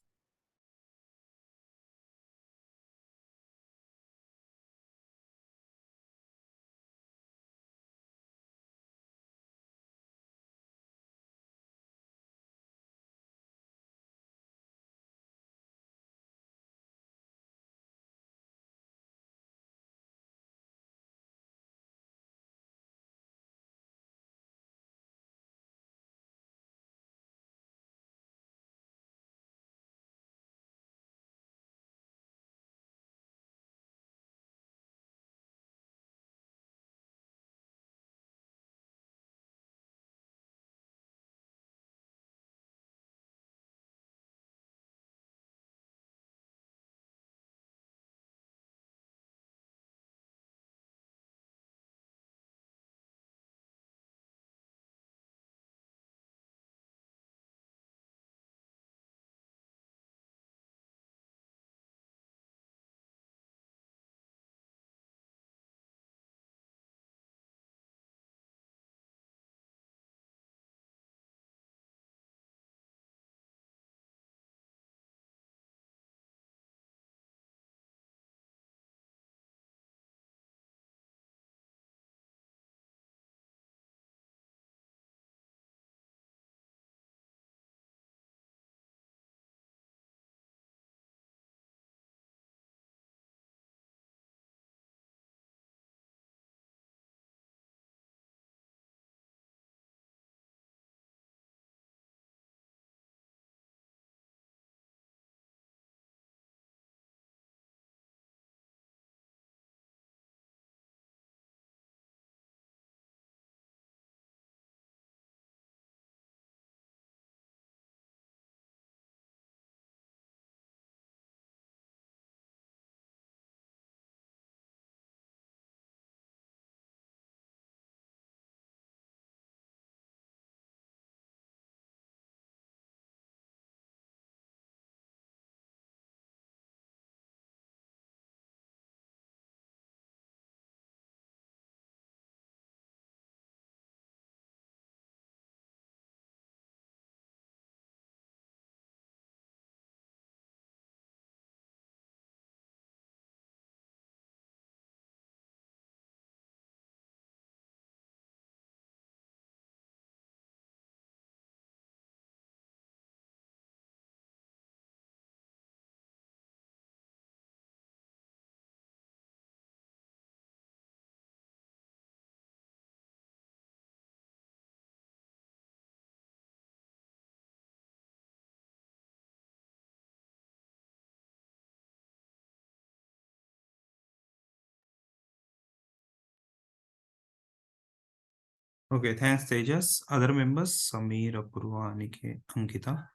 Okay, thanks, Tejas. Other members, Samir, Apurva, Anike, Ankita,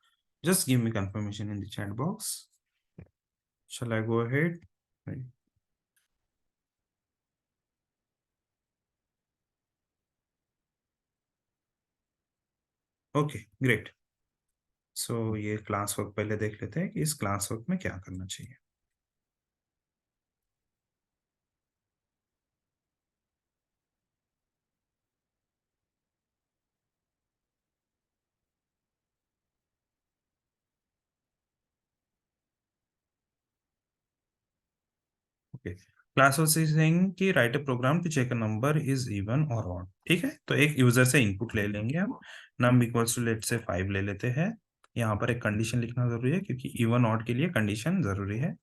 just give me confirmation in the chat box. Shall I go ahead? Right. Okay, great. So ये क्लास वर्क पहले देख लेते हैं कि इस क्लास वर्क में क्या करना चाहिए. ओके, क्लास वाज सेइंग कि write a program to check a number is even और ऑड. ठीक है, तो एक यूजर से इनपुट ले लेंगे हम. नम इक्वल्स टू लेट से 5 ले लेते हैं. यहाँ पर एक कंडीशन लिखना जरूरी है क्योंकि इवन ऑड के लिए कंडीशन जरूरी है.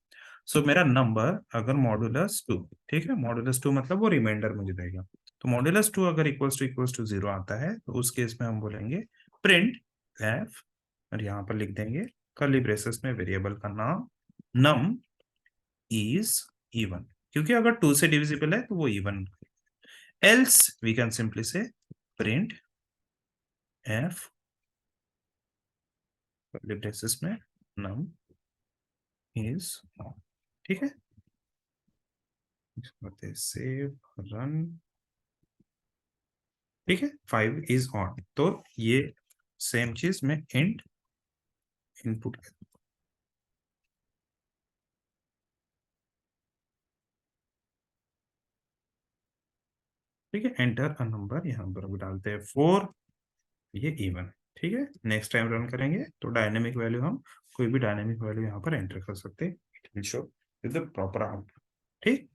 सो मेरा नंबर अगर मॉडुलस 2, ठीक है, मॉडुलस 2 मतलब वो रिमाइंडर मुझे देगा. तो मॉडुलस 2 अगर इक्वल्स टू 0 आता है तो उस केस में हम बोलेंगे प्रिंट एफ, और यहाँ पर लिख देंगे कर्ली ब्रेसेस में वेरिएबल का नाम नम is even, क्योंकि अगर 2 से डिविजिबल है तो वो even. else we can simply say print f curly braces में num is not. ठीक है, सेव रन. ठीक है, 5 is on, तो ये सेम चीज में इंट इनपुट. ठीक है, एंटर अ नंबर, यहाँ पर भी डालते हैं 4, ये इवन. ठीक है, नेक्स्ट टाइम रन करेंगे तो डायनेमिक वैल्यू, हम कोई भी डायनेमिक वैल्यू यहाँ पर एंटर कर सकते हैं. It will show with the proper output. ठीक.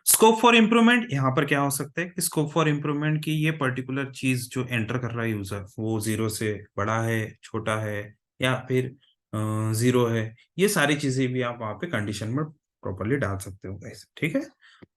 स्कोप फॉर इम्प्रूवमेंट, यहाँ पर क्या हो सकता है कि स्कोप फॉर इम्प्रूवमेंट की ये पर्टिकुलर चीज जो एंटर कर रहा है यूजर, वो 0 से बड़ा है, छोटा है, या फिर 0 है, ये सारी चीजें भी आप वहां पे कंडीशन में प्रॉपरली डाल सकते हो guys. ठीक है,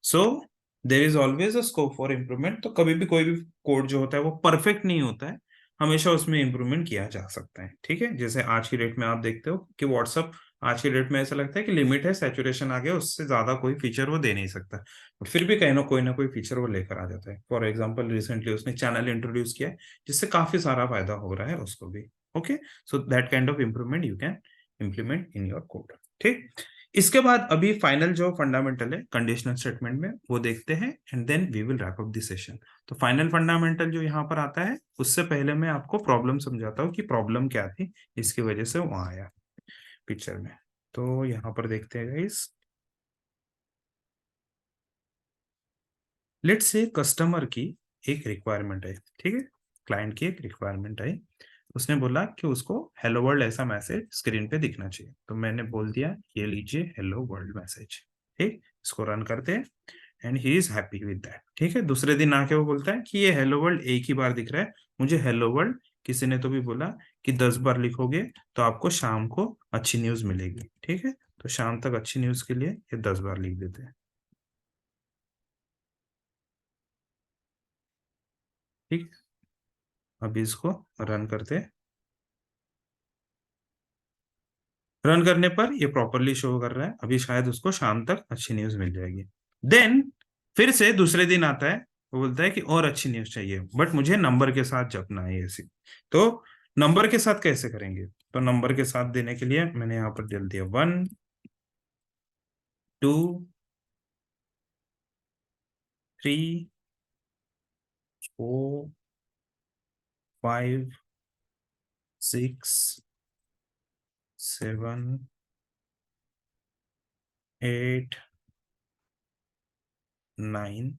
so there is always a scope for improvement. तो कभी भी कोई भी कोड जो होता है वो परफेक्ट नहीं होता है, हमेशा उसमें इम्प्रूवमेंट किया जा सकता है. ठीक है, जैसे आज की डेट में आप देखते हो कि व्हाट्सअप आज की डेट में ऐसा लगता है कि लिमिट है, सैचुरेशन आ गया, उससे ज्यादा कोई फीचर वो दे नहीं सकता. बट फिर भी कहीं ना कोई फीचर वो लेकर आ जाता है. फॉर एग्जांपल रिसेंटली उसने चैनल इंट्रोड्यूस किया है, जिससे काफी सारा फायदा हो रहा है उसको भी. Okay, so that kind of improvement you can implement in your code. ठीक. इसके बाद अभी फाइनल जो फंडामेंटल है कंडीशनल स्टेटमेंट में, वो देखते हैं and then we will wrap up this session. तो फाइनल फंडामेंटल जो यहाँ पर आता है, उससे पहले मैं आपको प्रॉब्लम समझाता हूँ कि प्रॉब्लम क्या थी, इसकी वजह से वहां आया पिक्चर में. तो यहाँ पर देखते हैं गाइस, लेट्स से कस्टमर की एक रिक्वायरमेंट है. ठीक है, क्लाइंट की एक रिक्वायरमेंट है. उसने बोला कि उसको हेलो वर्ल्ड ऐसा मैसेज स्क्रीन पे दिखना चाहिए. तो मैंने बोल दिया ये लीजिए हेलो वर्ल्ड मैसेज. ठीक, इसको रन करते हैं and he is happy with that. ठीक है, दूसरे दिन आके वो बोलता है कि ये हेलो वर्ल्ड एक ही बार दिख रहा है, मुझे हेलो वर्ल्ड किसी ने तो भी बोला कि 10 बार लिखोगे तो आपको शाम को अच्छी न्यूज मिलेगी. ठीक है, तो शाम तक अच्छी न्यूज के लिए ये 10 बार लिख देते हैं. ठीक, अभी इसको रन करते हैं. रन करने पर ये प्रॉपरली शो कर रहा है, अभी शायद उसको शाम तक अच्छी न्यूज मिल जाएगी. देन फिर से दूसरे दिन आता है, वो बोलता है कि और अच्छी न्यूज चाहिए, बट मुझे नंबर के साथ जपना है ऐसी. तो नंबर के साथ कैसे करेंगे, तो नंबर के साथ देने के लिए मैंने यहाँ पर डाल दिया 1, 2, 3, 4, 5, 6, 7, 8, 9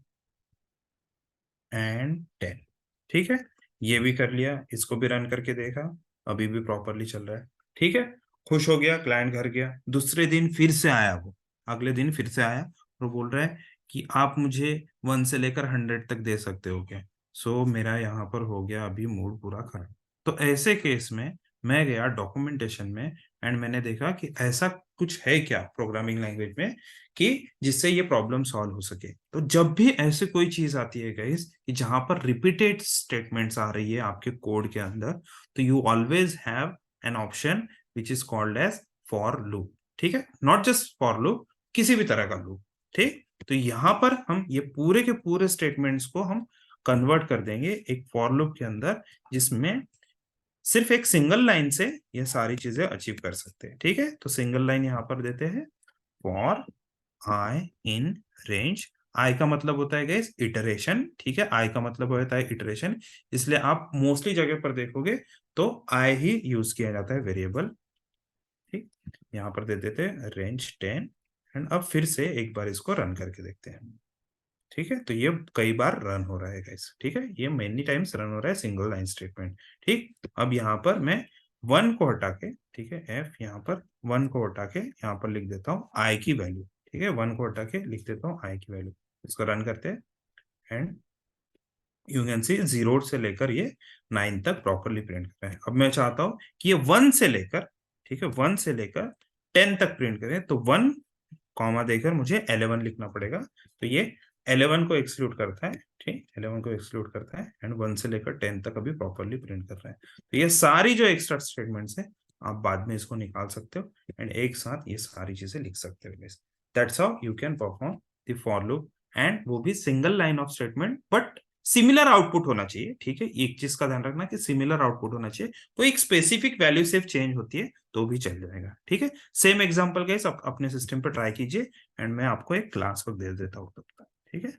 एंड 10. ठीक है, ये भी कर लिया, इसको भी रन करके देखा, अभी भी प्रॉपरली चल रहा है. ठीक है, खुश हो गया, क्लाइंट घर गया. दूसरे दिन फिर से आया वो, अगले दिन फिर से आया और बोल रहा है कि आप मुझे 1 से लेकर 100 तक दे सकते हो क्या. सो मेरा यहाँ पर हो गया अभी मूड पूरा खराब. तो ऐसे केस में मैं गया डॉक्यूमेंटेशन में एंड मैंने देखा कि ऐसा कुछ है क्या प्रोग्रामिंग लैंग्वेज में कि जिससे ये प्रॉब्लम सॉल्व हो सके. तो जब भी ऐसे कोई चीज आती है गाइस कि जहां पर रिपीटेड स्टेटमेंट्स आ रही है आपके कोड के अंदर, तो you always have an option which is called as for loop. ठीक है, नॉट जस्ट फॉर लूप, किसी भी तरह का लूप. ठीक, तो यहाँ पर हम ये पूरे के पूरे स्टेटमेंट्स को हम कन्वर्ट कर देंगे एक फॉर लूप के अंदर, जिसमें सिर्फ एक सिंगल लाइन से ये सारी चीजें अचीव कर सकते हैं। ठीक है, तो सिंगल लाइन यहां पर देते हैं, फॉर आई इन रेंज। आई का मतलब होता है गाइस इटरेशन। ठीक है, आई का मतलब होता है इटरेशन, इसलिए आप मोस्टली जगह पर देखोगे तो आई ही यूज किया जाता है वेरिएबल। ठीक, यहाँ पर दे देते हैं रेंज 10। एंड अब फिर से एक बार इसको रन करके देखते हैं। ठीक है, तो ये कई बार रन हो रहा है गाइस। ठीक है, ये मेनी टाइम्स रन हो रहा है सिंगल लाइन स्टेटमेंट। ठीक, अब यहाँ पर मैं वन को हटा के, ठीक है, एफ यहाँ पर वन को हटा के यहाँ पर लिख देता हूँ आई की वैल्यू। ठीक है, वन को हटा के लिख देता हूँ आई की वैल्यू। इसको रन करते हैं and you can C zero से लेकर ये 9 तक प्रॉपरली प्रिंट कर रहे हैं। अब मैं चाहता हूं कि ये वन से लेकर, ठीक है, वन से लेकर 10 तक प्रिंट करें, तो वन कॉमा देकर मुझे 11 लिखना पड़ेगा। तो ये 11 को एक्सक्लूड करता है। ठीक, 11 को एक्सक्लूड करता है एंड वन से लेकर 10 तक अभी प्रॉपरली प्रिंट कर रहा है। तो ये सारी जो एक्स्ट्रा स्टेटमेंट्स है, आप बाद में इसको निकाल सकते हो एंड एक साथ ये सारी चीजें लिख सकते हो। That's how you can perform the for loop, and वो भी single line of statement, but similar output होना चाहिए। ठीक है, एक चीज का ध्यान रखना कि सिमिलर आउटपुट होना चाहिए, तो एक स्पेसिफिक वैल्यू सिर्फ चेंज होती है तो भी चल जाएगा। ठीक है, सेम एग्जांपल गाइस आप अपने सिस्टम पर ट्राई कीजिए एंड मैं आपको एक क्लास वर्क दे देता हूँ तब तक। ठीक है,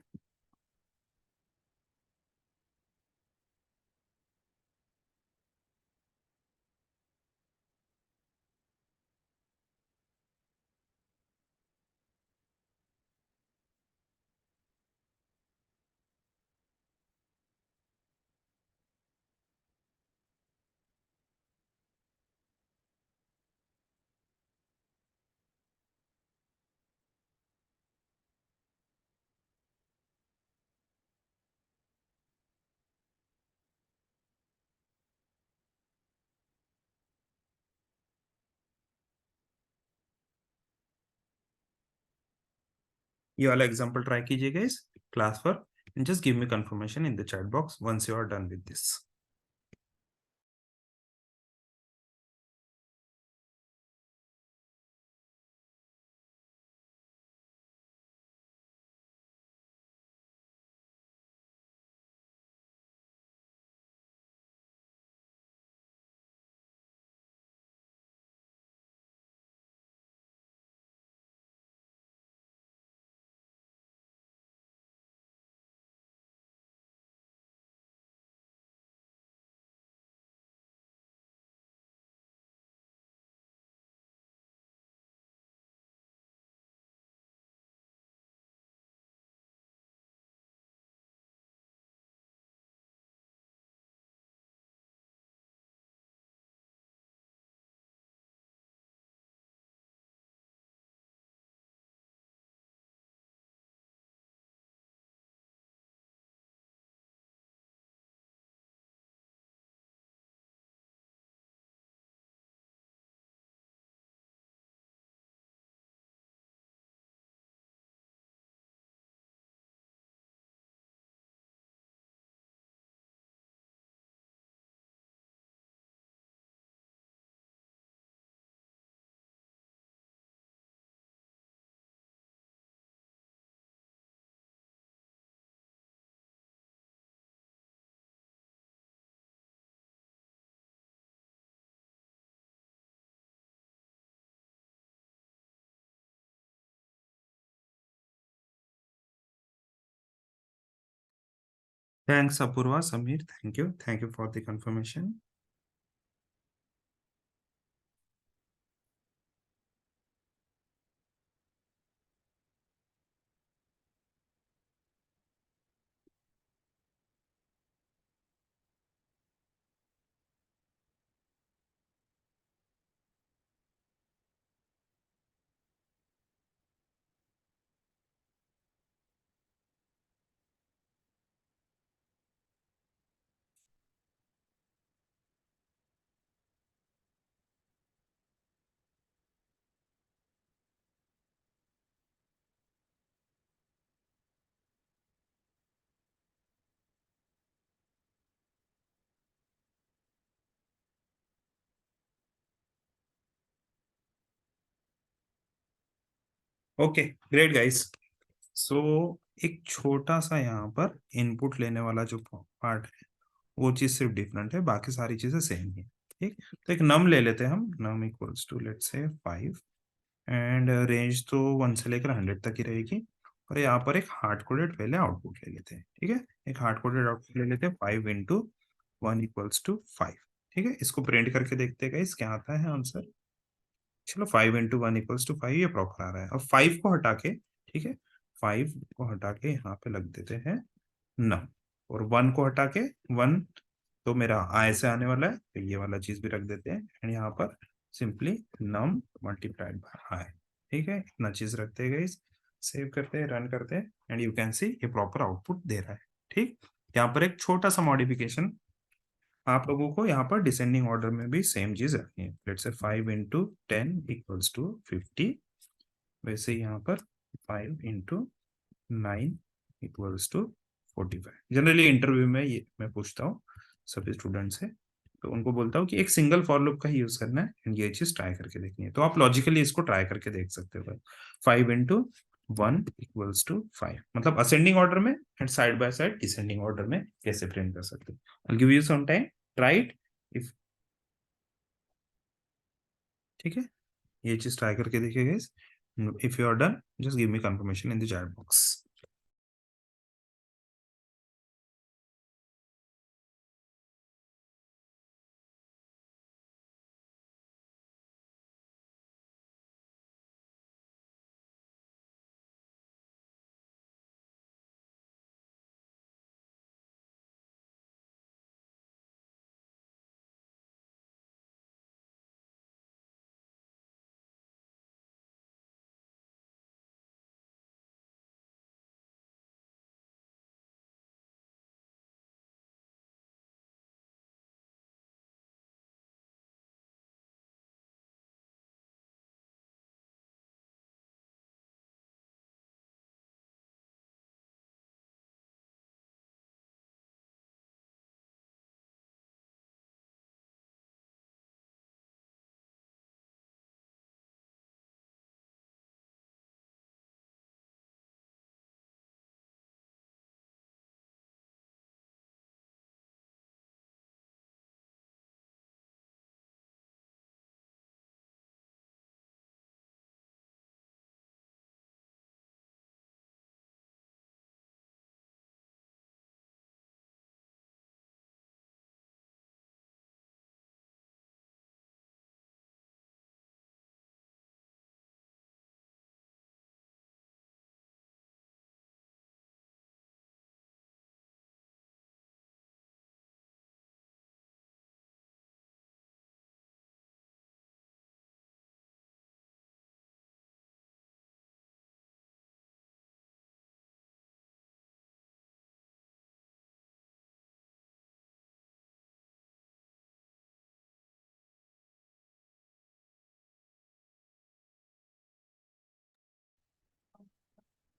ये वाला एग्जांपल ट्राई कीजिए guys, class work, and just give me confirmation in the chat box once you are done with this. Thanks Apoorva, Sameer, thank you for the confirmation. Okay, great guys. So एक छोटा सा यहाँ पर इनपुट लेने वाला जो part है वो चीज सिर्फ डिफरेंट है, बाकी सारी चीजें सेम ही है। ठीक, तो एक नम ले लेते हैं हम, नम equals to let's say 5, and range तो 1 से लेकर 100 तक ही रहेगी। और यहाँ पर एक हार्ड कोडेड पहले आउटपुट ले लेते हैं। ठीक है, एक हार्ड कोडेड आउटपुट ले लेते हैं, 5 × 1 = 5। ठीक है, इसको प्रिंट करके देखते हैं गाइस क्या आता है आंसर। चलो 5 × 1 = 5, ये प्रॉपर आ रहा है। अब 5 को हटा के, ठीक है, 5 को हटा के यहाँ पे लग देते हैं नम, और 1 को हटा के 1 तो मेरा आई से आने वाला है, तो ये वाला चीज भी रख देते हैं, एंड यहाँ पर सिंपली नम मल्टीप्लाइड बाय आई। ठीक है, इतना चीज रखते हैं गाइस, सेव करते हैं, रन करते हैं, एंड यू कैन सी ये प्रॉपर आउटपुट दे रहा है। ठीक, यहाँ पर एक छोटा सा मॉडिफिकेशन आप लोगों को यहाँ पर डिसेंडिंग ऑर्डर में भी सेम चीज रखनी है। लेट्स से 5 × 10 = 50, वैसे ही यहाँ पर 5 × 9 = 45। जनरली इंटरव्यू में ये मैं पूछता हूँ सभी स्टूडेंट से, तो उनको बोलता हूँ कि एक सिंगल फॉर लूप का ही यूज करना है, एंड ये चीज ट्राई करके देखनी है। तो आप लॉजिकली इसको ट्राई करके देख सकते हो। 5 × 1 = 5, मतलब असेंडिंग ऑर्डर में, and side by side descending order में कैसे प्रिंट कर सकते हो। I'll give you some time, try it if, ठीक है, ये चीज ट्राई करके देखिए guys. If you are done, just give me confirmation in the chat box.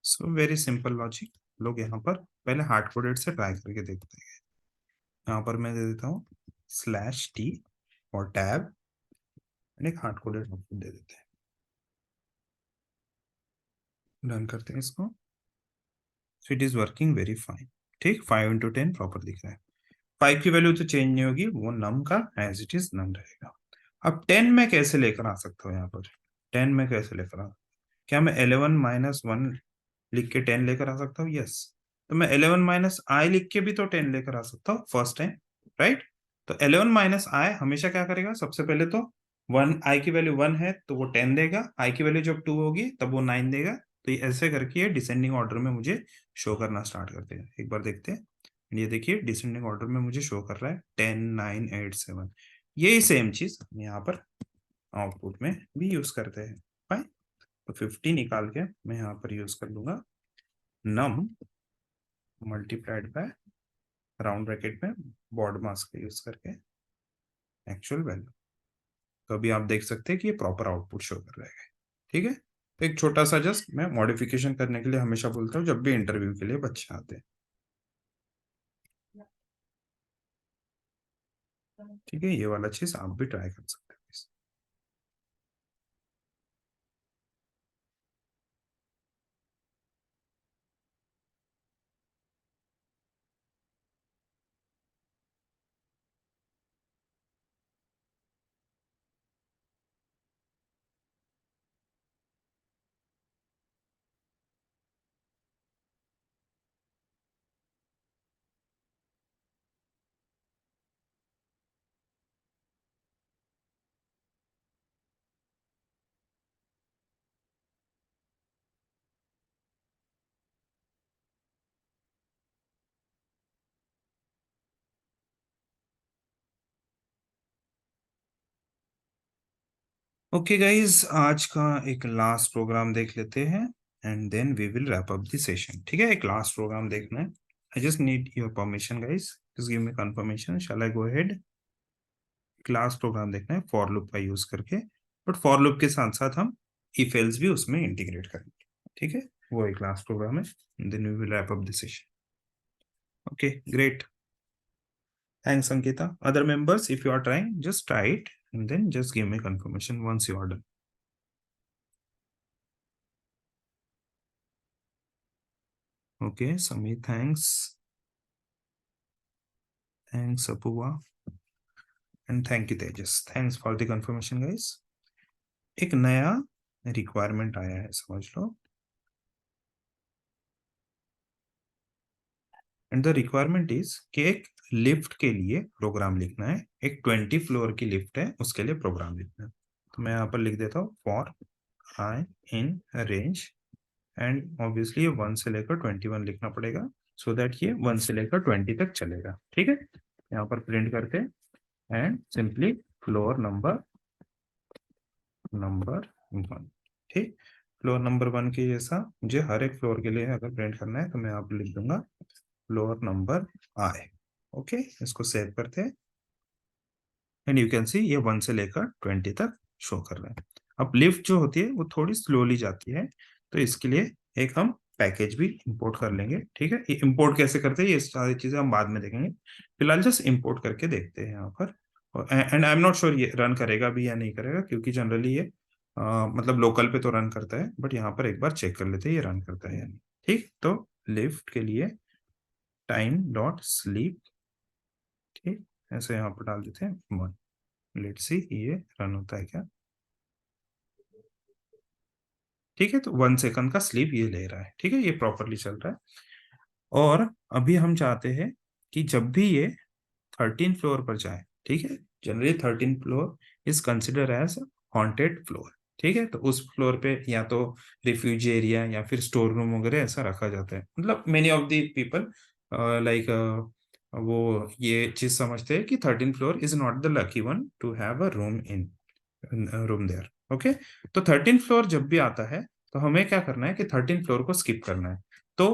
So very simple logic. लोग यहाँ पर पहले हार्ड कोडेड से ट्राई करके देखते हैं। यहाँ पर मैं दे देता हूँ /t और टैब, एक हार्ड कोडेड आउटपुट दे देते हैं, रन करते हैं इसको। So it is working very fine. ठीक, 5 × 10 प्रॉपर दिख रहा है। 5 की वैल्यू तो चेंज नहीं होगी, वो नम का एज इट इज नम रहेगा। अब 10 में कैसे लेकर आ सकता हूँ यहाँ पर, 10 में कैसे लेकर आ, क्या मैं 11 - 1 लिख के 10 लेकर आ सकता हूँ? यस। तो मैं 11 - i लिख के भी तो 10 लेकर आ सकता हूँ फर्स्ट टाइम, राइट। तो 11 - i हमेशा क्या करेगा, सबसे पहले तो 1 i की वैल्यू 1 है तो वो 10 देगा, i की वैल्यू जब 2 होगी तब वो 9 देगा। तो ये ऐसे करके ये डिसेंडिंग ऑर्डर में मुझे शो करना स्टार्ट कर देगा। एक बार देखते हैं, ये देखिए डिसेंडिंग ऑर्डर में मुझे शो कर रहा है 10 9 8 7। यही सेम चीज हम यहाँ पर आउटपुट में भी यूज करते हैं। फाइन, तो 50 निकाल के मैं यहाँ पर यूज कर लूंगा नम मल्टीप्लाइड बाय राउंड ब्रैकेट में बॉड मास का यूज करके एक्चुअल वैल्यू। तो अभी आप देख सकते हैं कि ये प्रॉपर आउटपुट शो कर रहा है। ठीक है, तो एक छोटा सा जस्ट मैं मॉडिफिकेशन करने के लिए हमेशा बोलता हूँ जब भी इंटरव्यू के लिए बच्चे आते हैं। ठीक है, ये वाला चीज आप भी ट्राई कर सकते हैं। ओके गाइज, आज का एक लास्ट प्रोग्राम देख लेते हैं and then we will wrap up the session. ठीक है, एक लास्ट प्रोग्राम देखना है। I just need your permission guys, just give me confirmation, shall I go ahead. Class program देखना है फॉर लूप का यूज करके, बट फॉर लूप के साथ साथ हम इफ एल्स भी उसमें इंटीग्रेट करेंगे। ठीक है, वो एक क्लास प्रोग्राम है, then we will wrap up the session. Okay, great, thanks Ankita. Other members, if you are trying, just try it and then just give me confirmation once you are done. Okay Sameer, thanks Apoorva, and thank you Tejas, thanks for the confirmation guys. एक नया requirement आया है, समझ लो। And the requirement is कि एक lift के लिए प्रोग्राम लिखना है। एक 20 फ्लोर की लिफ्ट है, उसके लिए प्रोग्राम लिखना है। तो मैं यहाँ पर लिख देता हूँ for I in range, and obviously ये 1 से लेकर 21 लिखना पड़ेगा, सो दैट ये 1 से लेकर 20 तक चलेगा। ठीक है, यहाँ पर प्रिंट करते हैं and simply floor number number 1। ठीक, फ्लोर नंबर 1 के जैसा मुझे हर एक फ्लोर के लिए अगर प्रिंट करना है तो मैं यहाँ पर लिख दूंगा फ्लोर नंबर आई। ओके, इसको सेव करते हैं एंड यू कैन सी ये 1 से लेकर 20 तक शो कर रहा है। अब लिफ्ट जो होती है वो थोड़ी स्लोली जाती है, तो इसके लिए एक हम पैकेज भी इंपोर्ट कर लेंगे। ठीक है, ये इंपोर्ट कैसे करते हैं ये सारी चीजें हम बाद में देखेंगे, फिलहाल जस्ट इंपोर्ट करके देखते हैं यहाँ पर। And I am not sure ये रन करेगा भी या नहीं करेगा, क्योंकि जनरली ये मतलब लोकल पे तो रन करता है, बट यहाँ पर एक बार चेक कर लेते हैं ये रन करता है या नहीं। ठीक, तो लिफ्ट के लिए टाइम डॉट स्लीप, ठीक, ऐसे यहाँ पर डाल देते हैं 1। लेट्स सी ये रन होता है क्या। ठीक है, तो 1 सेकंड का स्लीप ये ले रहा है। ठीक है, ये प्रॉपरली चल रहा है। और अभी हम चाहते हैं कि जब भी ये 13 फ्लोर पर जाए, ठीक है, generally 13 floor is consider as haunted floor. ठीक है, तो उस फ्लोर पे या तो रिफ्यूजी एरिया या फिर स्टोर रूम वगैरह ऐसा रखा जाता है। मतलब many of the people like वो ये चीज समझते हैं कि 13 floor is not the lucky one to have a room there. Okay, तो 13 फ्लोर जब भी आता है तो हमें क्या करना है कि 13 फ्लोर को स्किप करना है। तो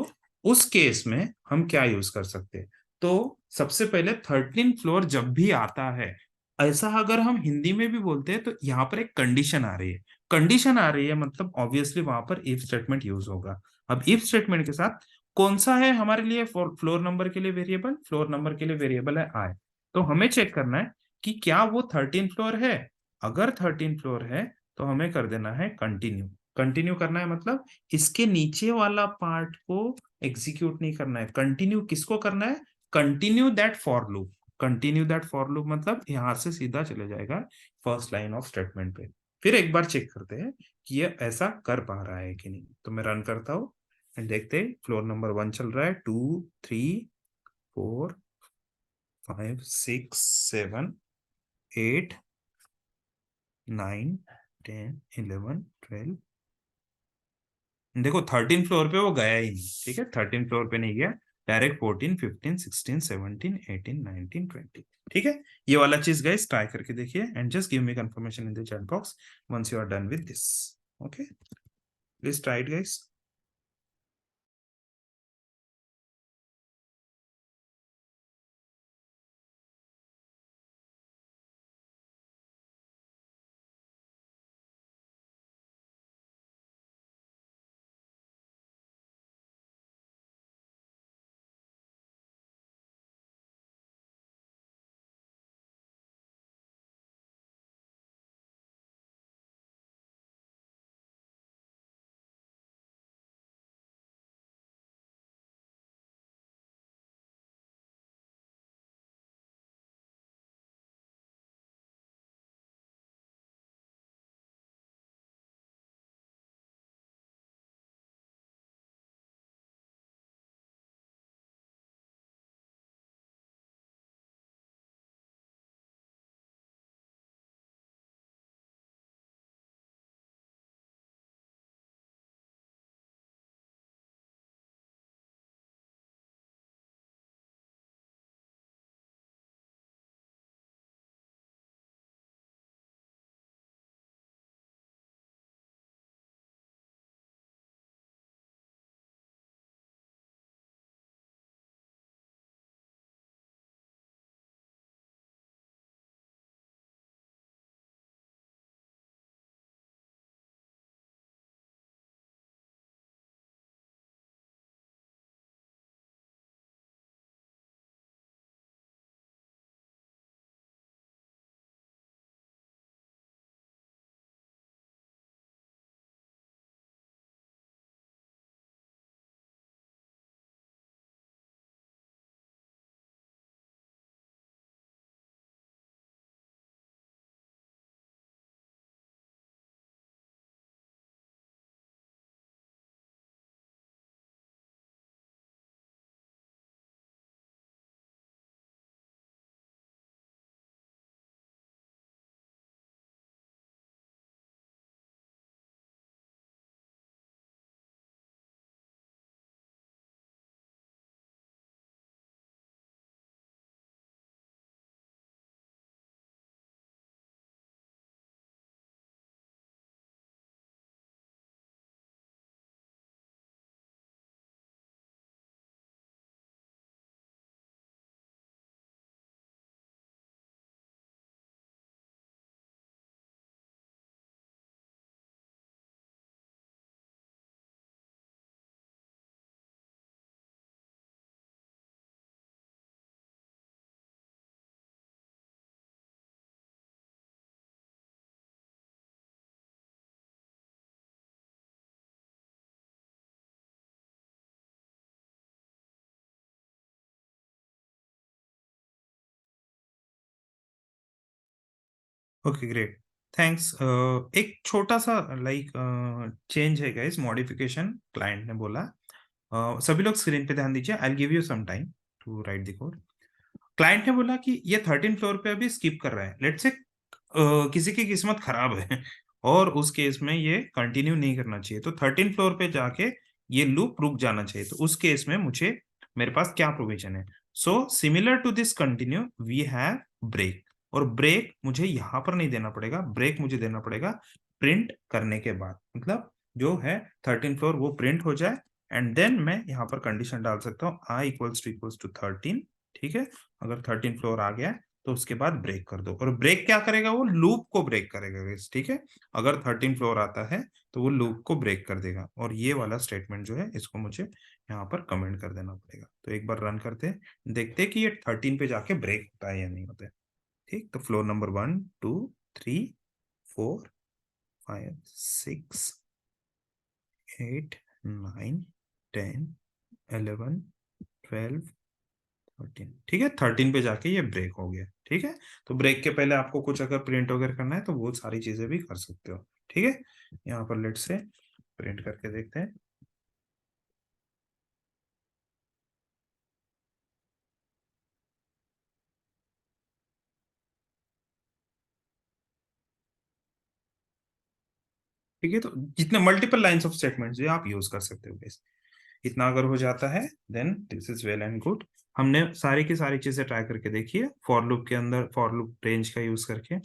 उस केस में हम क्या यूज कर सकते हैं, तो सबसे पहले 13 फ्लोर जब भी आता है, ऐसा अगर हम हिंदी में भी बोलते हैं तो यहाँ पर एक कंडीशन आ रही है। कंडीशन आ रही है मतलब ऑब्वियसली वहां पर इफ स्टेटमेंट यूज होगा। अब इफ स्टेटमेंट के साथ कौन सा है हमारे लिए फ्लोर नंबर के लिए वेरिएबल, फ्लोर नंबर के लिए वेरिएबल है आई। तो हमें चेक करना है कि क्या वो 13 फ्लोर है। अगर 13 फ्लोर है तो हमें कर देना है कंटिन्यू। कंटिन्यू करना है मतलब इसके नीचे वाला पार्ट को एग्जीक्यूट नहीं करना है, कंटिन्यू किसको करना है, continue that for loop. Continue that for loop मतलब यहां से सीधा चले जाएगा फर्स्ट लाइन ऑफ स्टेटमेंट पे। फिर एक बार चेक करते हैं कि ये ऐसा कर पा रहा है कि नहीं। तो मैं रन करता हूँ एंड देखते हैं फ्लोर नंबर 1 चल रहा है, 2, 3, 4, 5, 6, 7, 8, 9, 10, 11, 12। देखो 13 फ्लोर पे वो गया ही नहीं। ठीक है, 13 फ्लोर पे नहीं गया, डायरेक्ट 14, 15, 16, 17, 18, 19, 20। ठीक है, ये वाला चीज गाइस ट्राई करके देखिए and just give me confirmation in the chat box once you are done with this. Okay, please try it guys. Okay great, thanks. एक छोटा सा लाइक चेंज है गाइस, मॉडिफिकेशन क्लाइंट ने बोला। सभी लोग स्क्रीन पे ध्यान दीजिए, I give you some time to write the code. Client ने बोला कि ये 13 फ्लोर पे अभी स्किप कर रहा है, लेट्स से किसी की किस्मत खराब है और उस केस में ये कंटिन्यू नहीं करना चाहिए, तो 13 फ्लोर पे जाके ये लूप रुक जाना चाहिए। तो उस केस में मुझे, मेरे पास क्या प्रोविजन है? So similar to this continue we have break, और ब्रेक मुझे यहां पर नहीं देना पड़ेगा, ब्रेक मुझे देना पड़ेगा प्रिंट करने के बाद, मतलब जो है 13 फ्लोर वो प्रिंट हो जाए, एंड देन मैं यहाँ पर कंडीशन डाल सकता हूँ आई इक्वल्स टू 13। ठीक है, अगर 13 फ्लोर आ गया तो उसके बाद ब्रेक कर दो, और ब्रेक क्या करेगा, वो लूप को ब्रेक करेगा guys, ठीक है। अगर 13 फ्लोर आता है तो वो लूप को ब्रेक कर देगा, और ये वाला स्टेटमेंट जो है इसको मुझे यहाँ पर कमेंट कर देना पड़ेगा। तो एक बार रन करते हैं, देखते हैं कि ये 13 पे जाके ब्रेक होता है या नहीं होता है। ठीक, तो फ्लोर नंबर 1 2 3 4 5 6 8 9 10 11 12 13, ठीक है, 13 पे जाके ये ब्रेक हो गया। ठीक है, तो ब्रेक के पहले आपको कुछ अगर प्रिंट वगैरह करना है तो वो सारी चीजें भी कर सकते हो। ठीक है, यहाँ पर लेट से प्रिंट करके देखते हैं। ठीक है, तो जितने मल्टीपल लाइंस ऑफ स्टेटमेंट्स जो आप यूज कर सकते हो guys, इतना अगर हो जाता है then this is well and good. हमने सारी की सारी चीजें ट्राई करके देखी है, फॉर लूप के अंदर फॉर लूप रेंज का यूज करके,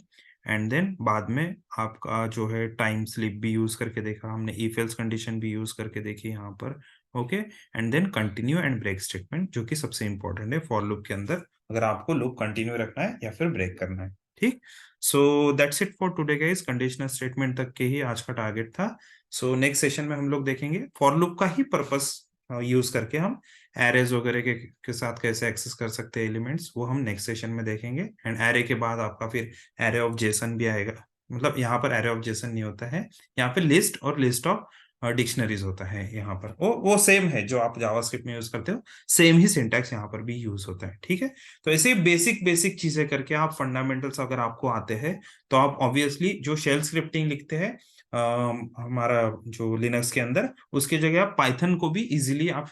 एंड देन बाद में आपका जो है टाइम स्लिप भी यूज करके देखा हमने, इफ एल्स कंडीशन भी यूज करके देखी यहाँ पर। Okay, and then continue and break statement जो कि सबसे इंपॉर्टेंट है फॉर लूप के अंदर, अगर आपको लूप कंटिन्यू रखना है या फिर ब्रेक करना है। ठीक, so that's it for today guys, conditional statement तक के ही आज का टारगेट था। सो नेक्स्ट सेशन में हम लोग देखेंगे फॉर लूप का ही पर्पस यूज करके हम एरेज वगैरह के साथ कैसे एक्सेस कर सकते हैं एलिमेंट्स, वो हम नेक्स्ट सेशन में देखेंगे। एंड एरे के बाद आपका फिर एरे ऑफ जेसन भी आएगा, मतलब यहाँ पर एरे ऑफ जेसन नहीं होता है, यहाँ पे लिस्ट और लिस्ट ऑफ डिक्शनरीज होता है। यहाँ पर वो सेम है जो आप जावास्क्रिप्ट में यूज करते हो, सेम ही सिंटैक्स यहाँ पर भी यूज होता है। ठीक है, तो ऐसे बेसिक बेसिक चीजें करके आप फंडामेंटल्स अगर आपको आते हैं तो आप ऑब्वियसली जो शेल स्क्रिप्टिंग लिखते हैं हमारा जो लिनक्स के अंदर, उसकी जगह आप पाइथन को भी इजीली आप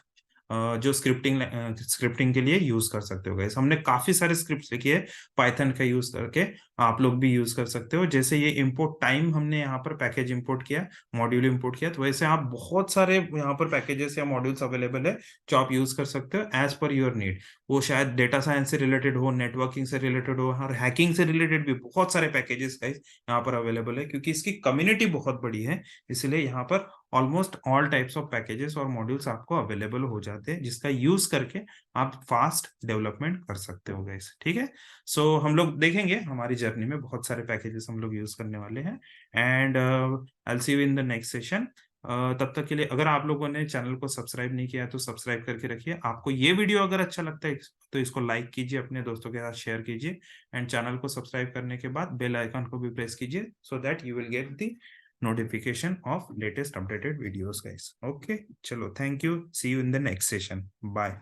जो स्क्रिप्टिंग के लिए यूज कर सकते हो गाइस। हमने काफी सारे स्क्रिप्ट्स लिखी है पाइथन का यूज करके, आप लोग भी यूज कर सकते हो। जैसे ये इंपोर्ट टाइम हमने यहाँ पर पैकेज इंपोर्ट किया, मॉड्यूल इंपोर्ट किया, तो वैसे आप बहुत सारे यहाँ पर पैकेजेस या मॉड्यूल्स अवेलेबल है जो आप यूज कर सकते हो एज पर योर नीड। वो शायद डेटा साइंस से रिलेटेड हो, नेटवर्किंग से रिलेटेड हो, और हैकिंग से रिलेटेड भी बहुत सारे पैकेजेस गाइस यहाँ पर अवेलेबल है, क्योंकि इसकी कम्युनिटी बहुत बड़ी है, इसलिए यहाँ पर almost all types of packages और मॉड्यूल्स आपको अवेलेबल हो जाते हैं, जिसका यूज करके आप फास्ट डेवलपमेंट कर सकते हो गाइस। ठीक है, सो हम लोग देखेंगे हमारी जर्नी में बहुत सारे पैकेजेस हम लोग यूज करने वाले हैं, and I see you in the next session. तब तक के लिए अगर आप लोगों ने चैनल को सब्सक्राइब नहीं किया तो सब्सक्राइब करके रखिए। आपको ये वीडियो अगर अच्छा लगता है तो इसको लाइक कीजिए, अपने दोस्तों के साथ शेयर कीजिए, एंड चैनल को सब्सक्राइब करने के बाद बेल आइकन को भी प्रेस कीजिए, so that you will get the notification of latest updated videos guys. Okay, chalo, thank you, see you in the next session, bye.